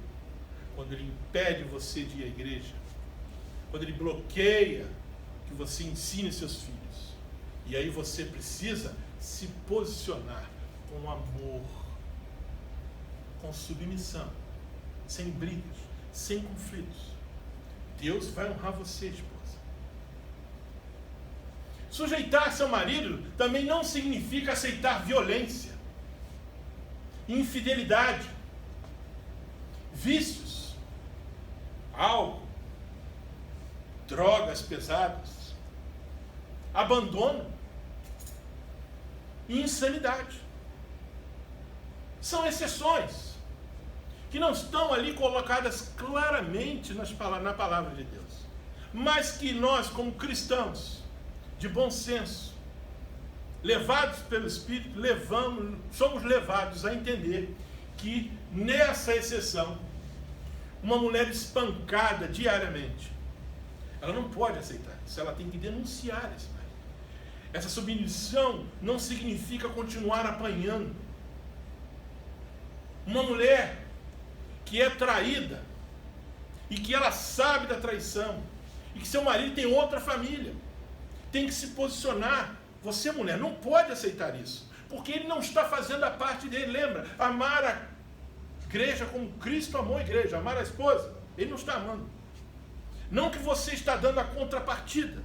Quando ele impede você de ir à igreja, quando ele bloqueia que você ensine seus filhos, e aí você precisa se posicionar com amor, com submissão, sem brigas, sem conflitos. Deus vai honrar você, esposa. Sujeitar-se ao marido também não significa aceitar violência, infidelidade, vícios, álcool, drogas pesadas, abandono e insanidade. São exceções que não estão ali colocadas claramente na palavra de Deus, mas que nós, como cristãos de bom senso, levados pelo Espírito, somos levados a entender que nessa exceção, uma mulher espancada diariamente, ela não pode aceitar isso, ela tem que denunciar esse marido. Essa submissão não significa continuar apanhando. Uma mulher que é traída e que ela sabe da traição e que seu marido tem outra família, tem que se posicionar. Você, mulher, não pode aceitar isso, porque ele não está fazendo a parte dele. Lembra? Amar a igreja como Cristo amou a igreja, amar a esposa, ele não está amando. Não que você está dando a contrapartida,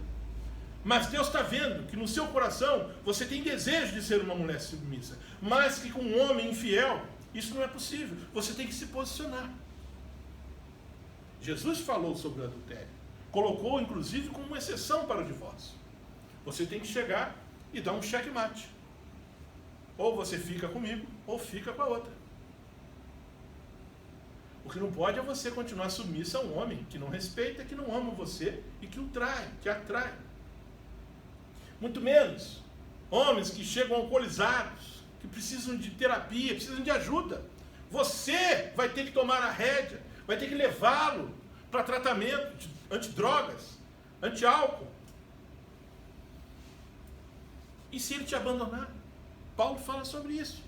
mas Deus está vendo que no seu coração você tem desejo de ser uma mulher submissa, mas que com um homem infiel isso não é possível. Você tem que se posicionar. Jesus falou sobre o adultério, colocou inclusive como uma exceção para o divórcio. Você tem que chegar e dar um checkmate. Ou você fica comigo, ou fica com a outra. O que não pode é você continuar submissa a um homem que não respeita, que não ama você e que o trai, que atrai. Muito menos homens que chegam alcoolizados, que precisam de terapia, precisam de ajuda. Você vai ter que tomar a rédea, vai ter que levá-lo para tratamento de antidrogas, anti-álcool. E se ele te abandonar? Paulo fala sobre isso.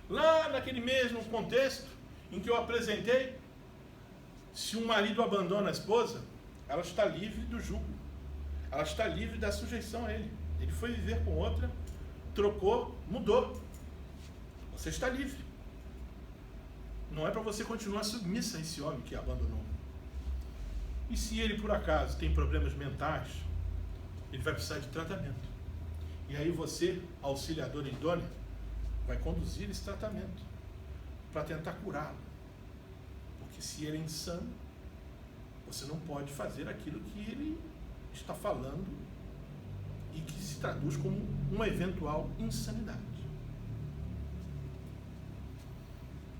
Lá naquele mesmo contexto em que eu apresentei, se um marido abandona a esposa, ela está livre do jugo. Ela está livre da sujeição a ele. Ele foi viver com outra, trocou, mudou. Você está livre. Não é para você continuar submissa a esse homem que abandonou. E se ele, por acaso, tem problemas mentais, ele vai precisar de tratamento. E aí você, auxiliadora idônea, vai conduzir esse tratamento para tentar curá-lo. Porque se ele é insano, você não pode fazer aquilo que ele está falando e que se traduz como uma eventual insanidade.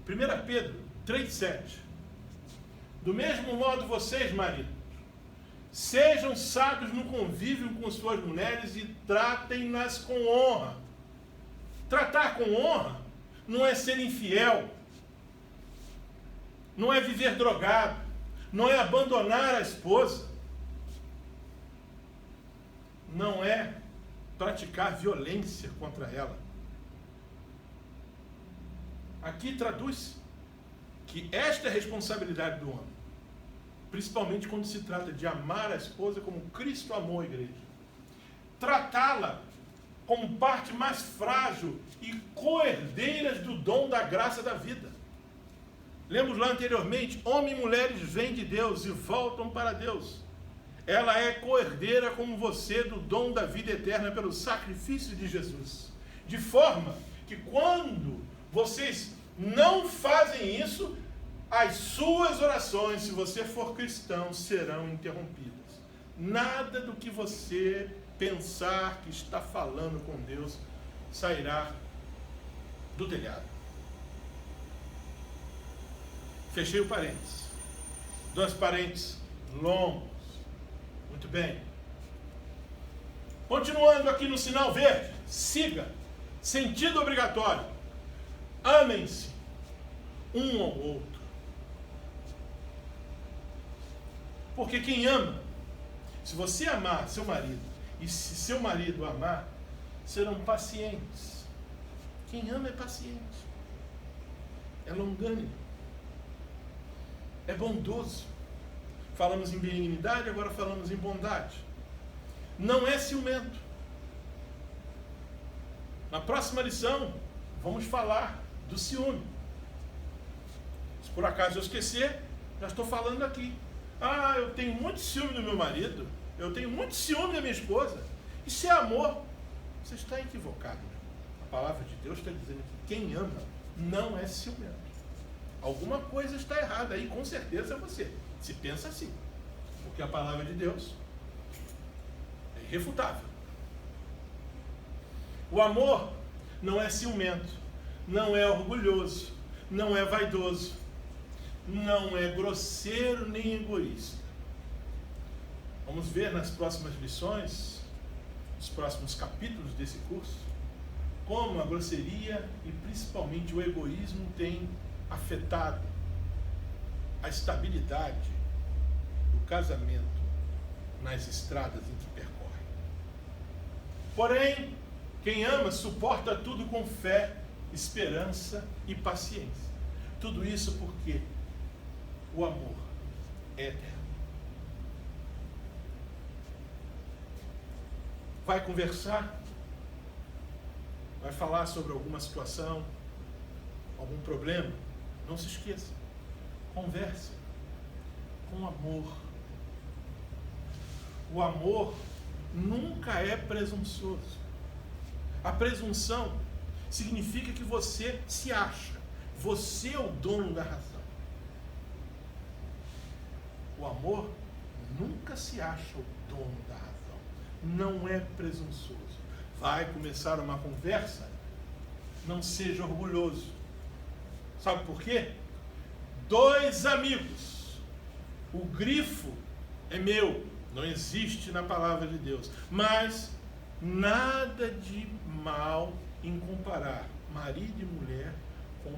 1 Pedro 3,7. Do mesmo modo vocês, maridos, sejam sábios no convívio com suas mulheres e tratem-nas com honra. Tratar com honra não é ser infiel, não é viver drogado, não é abandonar a esposa. não é praticar violência contra ela. Aqui traduz que esta é a responsabilidade do homem, principalmente quando se trata de amar a esposa como Cristo amou a igreja. Tratá-la como parte mais frágil e coerdeiras do dom da graça da vida. Lemos lá anteriormente, homens e mulheres vêm de Deus e voltam para Deus. Ela é coerdeira como você do dom da vida eterna pelo sacrifício de Jesus. De forma que quando vocês não fazem isso, as suas orações, se você for cristão, serão interrompidas. Nada do que você pensar que está falando com Deus sairá do telhado. Fechei o parênteses. 2 parênteses longos. Muito bem. Continuando aqui no sinal verde. Siga. Sentido obrigatório. Amem-se um ao outro. Porque quem ama, se você amar seu marido, e se seu marido amar, serão pacientes. Quem ama é paciente. É longânimo. É bondoso. Falamos em benignidade, agora falamos em bondade. Não é ciumento. Na próxima lição, vamos falar do ciúme. Se por acaso eu esquecer, já estou falando aqui. Eu tenho muito ciúme do meu marido, eu tenho muito ciúme da minha esposa. Isso é amor. Você está equivocado. A palavra de Deus está dizendo que quem ama não é ciumento. Alguma coisa está errada aí, com certeza é você. Se pensa assim. Porque a palavra de Deus é irrefutável. O amor não é ciumento, não é orgulhoso, não é vaidoso, não é grosseiro nem egoísta. Vamos ver nas próximas lições, nos próximos capítulos desse curso, como a grosseria e principalmente o egoísmo tem afetado a estabilidade do casamento nas estradas em que percorre. Porém, quem ama suporta tudo com fé, esperança e paciência. Tudo isso porque o amor é eterno. Vai conversar? Vai falar sobre alguma situação, algum problema? Não se esqueça. Converse com amor. O amor nunca é presunçoso. A presunção significa que você se acha. Você é o dono da razão. O amor nunca se acha o dono da razão. Não é presunçoso. Vai começar uma conversa? Não seja orgulhoso. Sabe por quê? 2 amigos. O grifo é meu. Não existe na palavra de Deus. Mas nada de mal em comparar marido e mulher com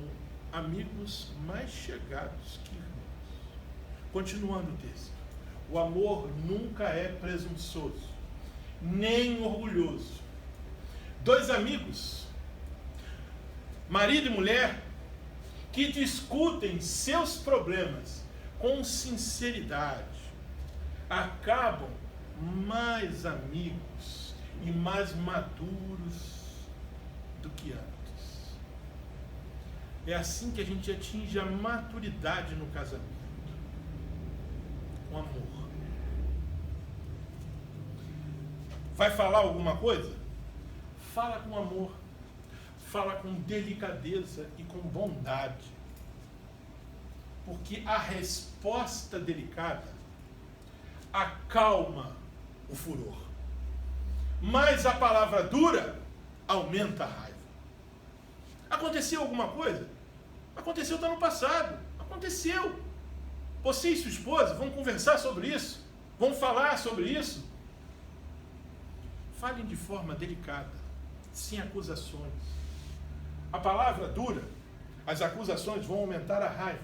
amigos mais chegados que irmãos. Continuando o texto. O amor nunca é presunçoso, nem orgulhoso. 2 amigos, marido e mulher, que discutem seus problemas com sinceridade, acabam mais amigos e mais maduros do que antes. É assim que a gente atinge a maturidade no casamento. Com amor. Vai falar alguma coisa? Fala com amor. Fala com delicadeza e com bondade. Porque a resposta delicada acalma o furor. Mas a palavra dura aumenta a raiva. Aconteceu alguma coisa? Aconteceu, está no passado. Aconteceu. Você e sua esposa vão conversar sobre isso? Vão falar sobre isso? Falem de forma delicada, sem acusações. A palavra dura, as acusações vão aumentar a raiva.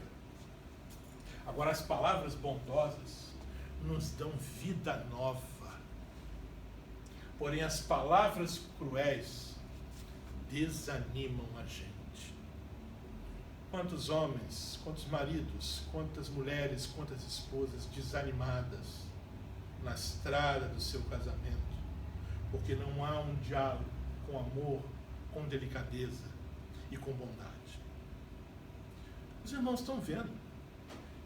Agora, as palavras bondosas nos dão vida nova. Porém, as palavras cruéis desanimam a gente. Quantos homens, quantos maridos, quantas mulheres, quantas esposas desanimadas na estrada do seu casamento, porque não há um diálogo com amor, com delicadeza e com bondade. Os irmãos estão vendo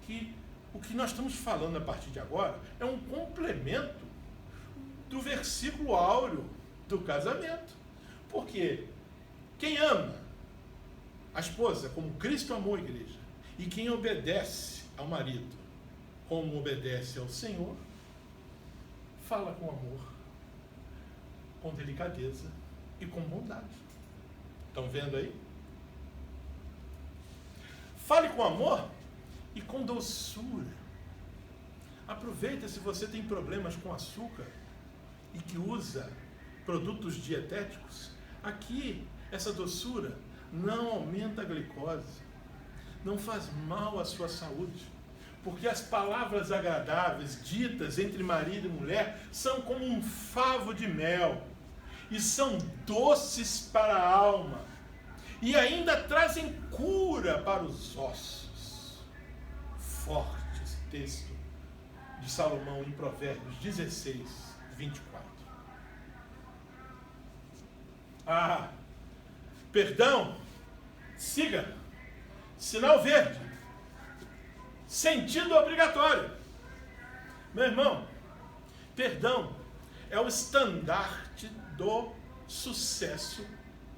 que o que nós estamos falando a partir de agora é um complemento do versículo áureo do casamento. Porque quem ama a esposa como Cristo amou a igreja, e quem obedece ao marido como obedece ao Senhor, fala com amor, com delicadeza e com bondade. Estão vendo aí? Fale com amor e com doçura. Aproveita se você tem problemas com açúcar e que usa produtos dietéticos. Aqui, essa doçura não aumenta a glicose, não faz mal à sua saúde, porque as palavras agradáveis ditas entre marido e mulher são como um favo de mel e são doces para a alma e ainda trazem cura para os ossos. Forte esse texto de Salomão em Provérbios 16, 24. Perdão, siga, sinal verde, sentido obrigatório. Meu irmão, perdão é o estandarte do sucesso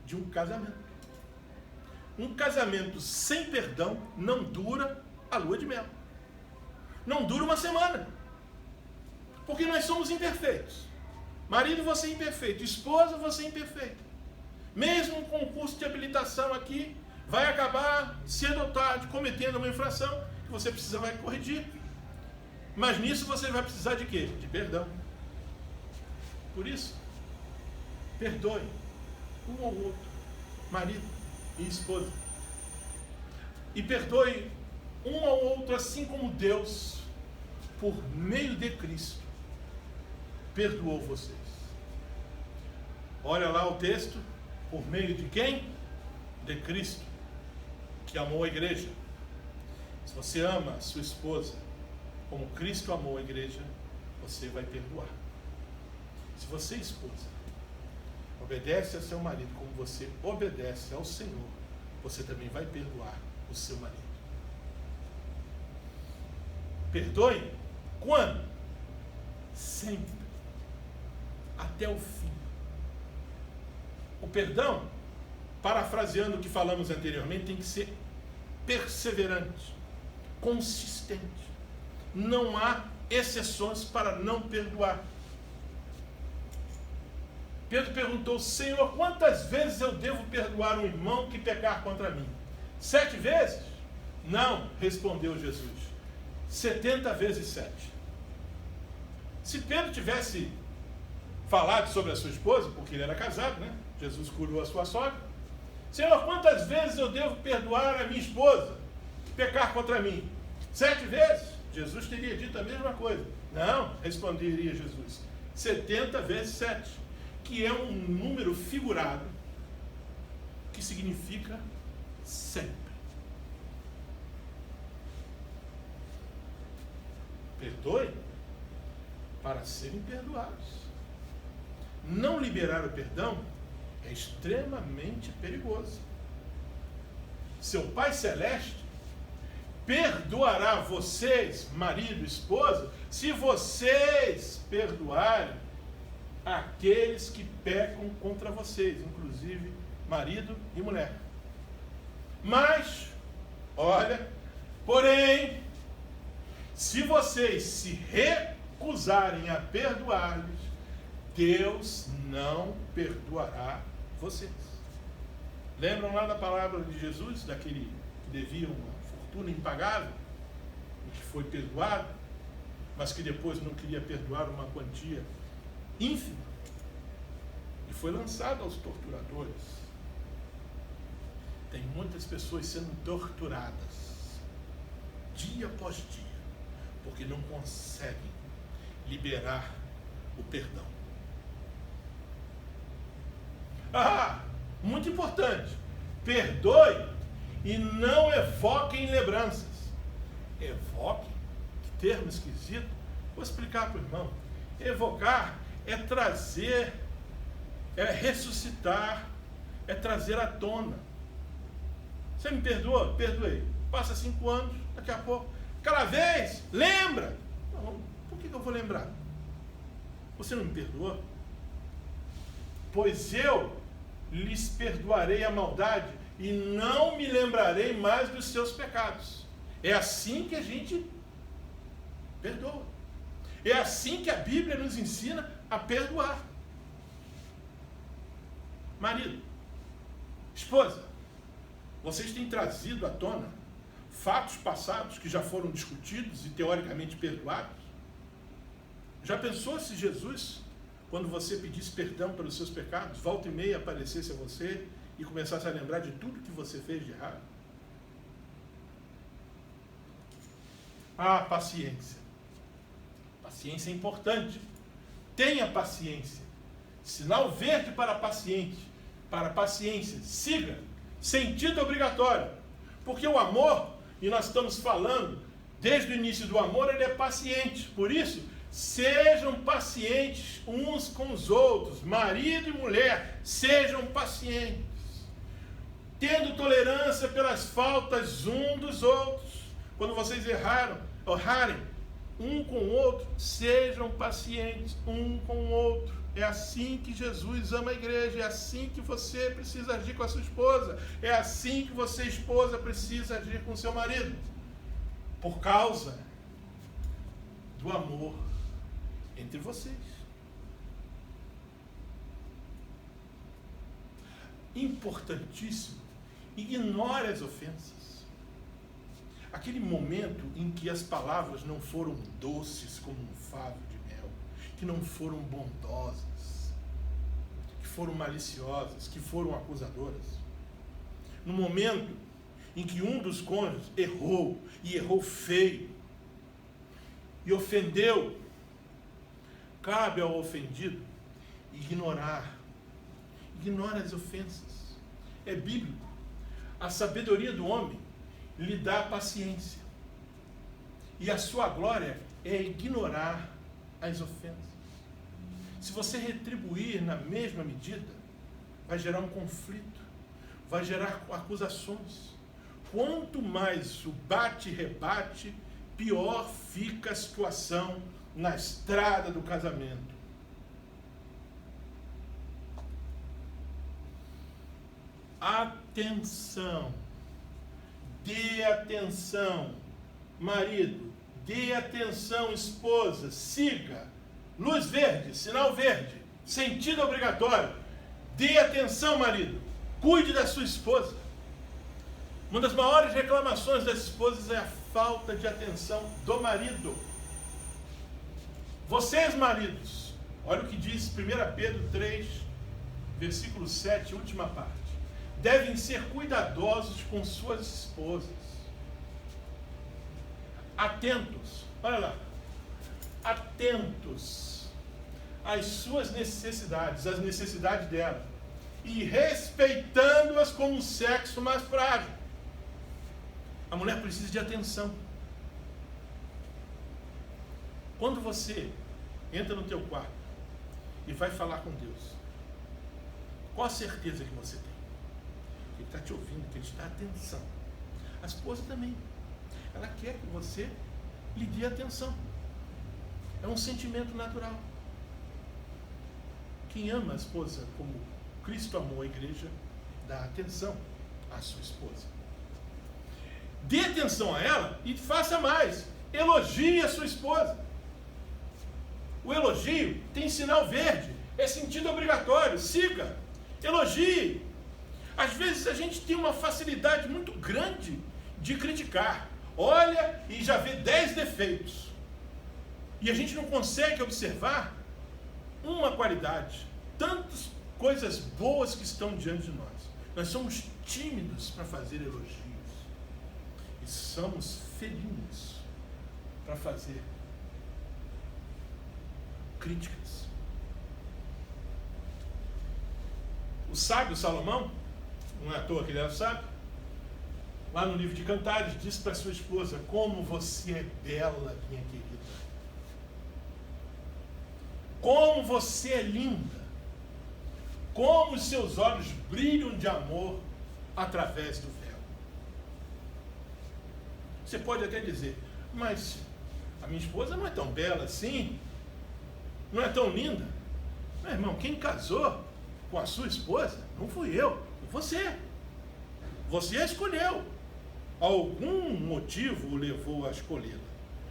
de um casamento. Um casamento sem perdão não dura a lua de mel. Não dura uma semana. Porque nós somos imperfeitos. Marido, você é imperfeito. Esposa, você é imperfeita. Mesmo com o curso de habilitação aqui, vai acabar cedo ou tarde cometendo uma infração que você vai corrigir. Mas nisso você vai precisar de quê? De perdão. Por isso, perdoe um ao outro, marido e esposa. E perdoe um ao outro assim como Deus, por meio de Cristo, perdoou vocês. Olha lá o texto, por meio de quem? De Cristo, que amou a igreja. Se você ama a sua esposa como Cristo amou a igreja, você vai perdoar. Se você, esposa, obedece a seu marido como você obedece ao Senhor, você também vai perdoar o seu marido. Perdoe quando? Sempre. Até o fim. O perdão, parafraseando o que falamos anteriormente, tem que ser perseverante, consistente. Não há exceções para não perdoar. Pedro perguntou: Senhor, quantas vezes eu devo perdoar um irmão que pecar contra mim? 7 vezes? Não, respondeu Jesus. 70 vezes 7. Se Pedro tivesse falado sobre a sua esposa, porque ele era casado, né? Jesus curou a sua sogra. Senhor, quantas vezes eu devo perdoar a minha esposa que pecar contra mim? 7 vezes? Jesus teria dito a mesma coisa. Não, responderia Jesus. 70 vezes 7. Que é um número figurado, que significa sempre. Perdoe para serem perdoados. Não liberar o perdão é extremamente perigoso. Seu Pai Celeste perdoará vocês, marido e esposa, se vocês perdoarem aqueles que pecam contra vocês, inclusive marido e mulher. Mas, olha, porém, se vocês se recusarem a perdoar-lhes, Deus não perdoará vocês. Lembram lá da palavra de Jesus, daquele que devia uma fortuna impagável, e que foi perdoado, mas que depois não queria perdoar uma quantia ínfima, e foi lançado aos torturadores. Tem muitas pessoas sendo torturadas, dia após dia, porque não conseguem liberar o perdão. Muito importante. Perdoe e não evoque em lembranças. Evoque? Que termo esquisito. Vou explicar para o irmão. Evocar é trazer, é ressuscitar, é trazer à tona. Você me perdoa? Perdoei. Passa 5 anos, daqui a pouco. Aquela vez, lembra? Não, por que eu vou lembrar? Você não me perdoou? Pois eu lhes perdoarei a maldade e não me lembrarei mais dos seus pecados. É assim que a gente perdoa. É assim que a Bíblia nos ensina a perdoar. Marido, esposa, vocês têm trazido à tona fatos passados que já foram discutidos e teoricamente perdoados? Já pensou se Jesus, quando você pedisse perdão pelos seus pecados, volta e meia aparecesse a você e começasse a lembrar de tudo que você fez de errado? Paciência. Paciência é importante. Tenha paciência. Sinal verde para a paciência. Siga. Sentido obrigatório. Porque o amor, e nós estamos falando, desde o início do amor, ele é paciente. Por isso, sejam pacientes uns com os outros. Marido e mulher, sejam pacientes. Tendo tolerância pelas faltas um dos outros. Quando vocês errarem um com o outro, sejam pacientes um com o outro. É assim que Jesus ama a igreja, é assim que você precisa agir com a sua esposa, é assim que você, esposa, precisa agir com o seu marido, por causa do amor entre vocês. Importantíssimo, ignore as ofensas. Aquele momento em que as palavras não foram doces como um favo de mel, que não foram bondosas, que foram maliciosas, que foram acusadoras. No momento em que um dos cônjuges errou, e errou feio, e ofendeu, cabe ao ofendido ignorar. Ignore as ofensas. É bíblico. A sabedoria do homem lhe dá paciência. E a sua glória é ignorar as ofensas. Se você retribuir na mesma medida, vai gerar um conflito, vai gerar acusações. Quanto mais o bate-rebate, pior fica a situação na estrada do casamento. Atenção. Dê atenção, marido. Dê atenção, esposa. Siga. Luz verde, sinal verde. Sentido obrigatório. Dê atenção, marido. Cuide da sua esposa. Uma das maiores reclamações das esposas é a falta de atenção do marido. Vocês, maridos, olha o que diz 1 Pedro 3, versículo 7, última parte. Devem ser cuidadosos com suas esposas. Atentos, olha lá, atentos às suas necessidades, às necessidades dela, e respeitando-as como um sexo mais frágil. A mulher precisa de atenção. Quando você entra no teu quarto e vai falar com Deus, qual a certeza que você tem? Ele está te ouvindo, que ele te dá atenção. A esposa também. Ela quer que você lhe dê atenção. É um sentimento natural. Quem ama a esposa como Cristo amou a igreja, dá atenção à sua esposa. Dê atenção a ela e faça mais. Elogie a sua esposa. O elogio tem sinal verde. É sentido obrigatório. Siga. Elogie. Às vezes a gente tem uma facilidade muito grande de criticar. Olha e já vê 10 defeitos. E a gente não consegue observar uma qualidade. Tantas coisas boas que estão diante de nós. Nós somos tímidos para fazer elogios. E somos felinos para fazer críticas. O sábio Salomão, não é à toa que ele era sábio, lá no livro de Cantares, diz para sua esposa: como você é bela, minha querida. Como você é linda. Como os seus olhos brilham de amor através do véu. Você pode até dizer: mas a minha esposa não é tão bela assim, não é tão linda. Meu irmão, quem casou com a sua esposa não fui eu, foi você. Você a escolheu. Algum motivo o levou a escolhê-la.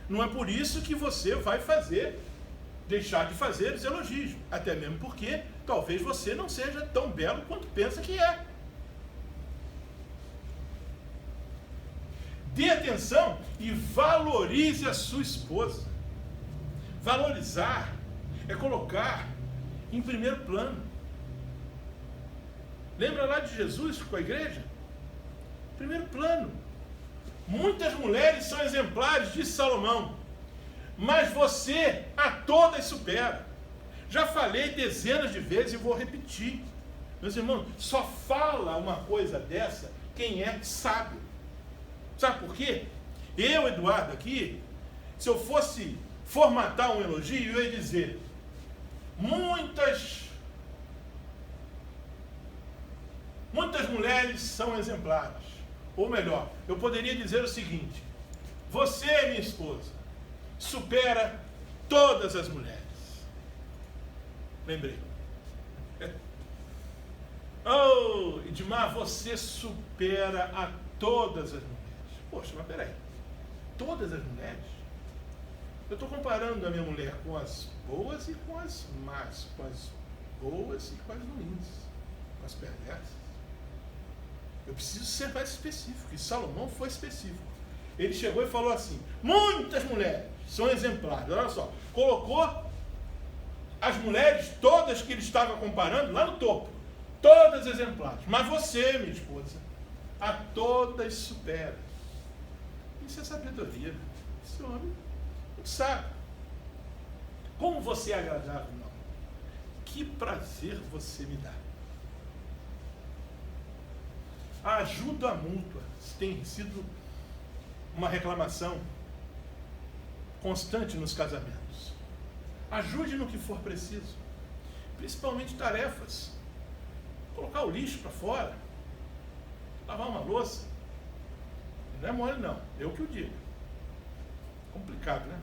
Não é por isso que você vai deixar de fazer os elogios. Até mesmo porque talvez você não seja tão belo quanto pensa que é. Dê atenção e valorize a sua esposa. Valorizar é colocar em primeiro plano. Lembra lá de Jesus com a igreja? Primeiro plano. Muitas mulheres são exemplares, disse Salomão, mas você a todas supera. Já falei dezenas de vezes e vou repetir. Meus irmãos, só fala uma coisa dessa quem é sábio. Sabe por quê? Eu, Eduardo, aqui, se eu fosse formatar um elogio, eu ia dizer: muitas mulheres são exemplares. Ou melhor, eu poderia dizer o seguinte: você, minha esposa, supera todas as mulheres. Lembrei. Oh, Edmar, você supera a todas as mulheres. Poxa, mas peraí. Todas as mulheres? Eu estou comparando a minha mulher com as boas e com as más, com as boas e com as ruins, com as perversas. Eu preciso ser mais específico, e Salomão foi específico. Ele chegou e falou assim: muitas mulheres são exemplares. Olha só, colocou as mulheres todas que ele estava comparando lá no topo, todas exemplares. Mas você, minha esposa, a todas supera. Isso é sabedoria. Esse homem não sabe. Como você é agradável, não? Que prazer você me dá. A ajuda mútua tem sido uma reclamação constante nos casamentos. Ajude no que for preciso, principalmente tarefas. Colocar o lixo para fora, lavar uma louça. Não é mole não, eu que o digo. Complicado, né?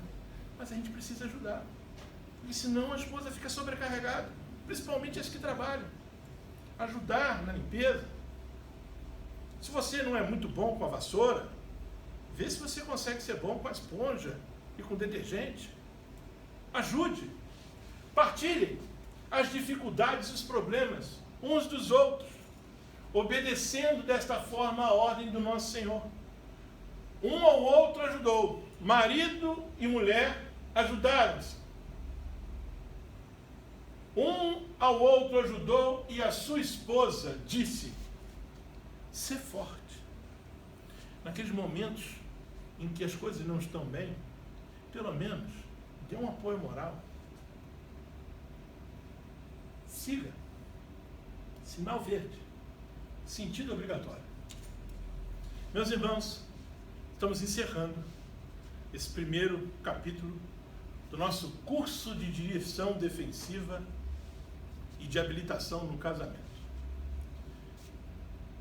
Mas a gente precisa ajudar, porque senão a esposa fica sobrecarregada, principalmente as que trabalham. Ajudar na limpeza. Se você não é muito bom com a vassoura, vê se você consegue ser bom com a esponja e com o detergente. Ajude. Partilhem as dificuldades e os problemas uns dos outros, obedecendo desta forma a ordem do nosso Senhor. Um ao outro ajudou. Marido e mulher ajudaram-se. Um ao outro ajudou e a sua esposa disse: ser forte. Naqueles momentos em que as coisas não estão bem, pelo menos dê um apoio moral. Siga. Sinal verde. Sentido obrigatório. Meus irmãos, estamos encerrando esse primeiro capítulo do nosso curso de direção defensiva e de habilitação no casamento.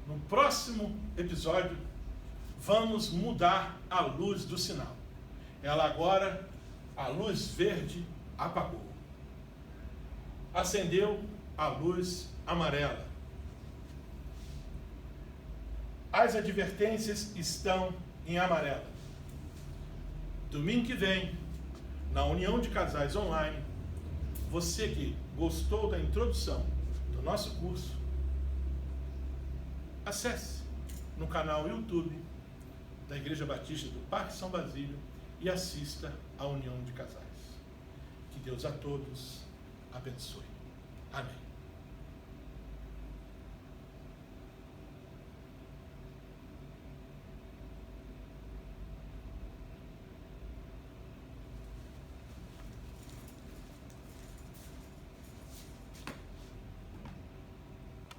No próximo episódio, vamos mudar a luz do sinal. Ela agora, a luz verde, apagou. Acendeu a luz amarela. As advertências estão em amarelo. Domingo que vem, na União de Casais Online, você que gostou da introdução do nosso curso, acesse no canal YouTube da Igreja Batista do Parque São Basílio e assista à União de Casais. Que Deus a todos abençoe. Amém.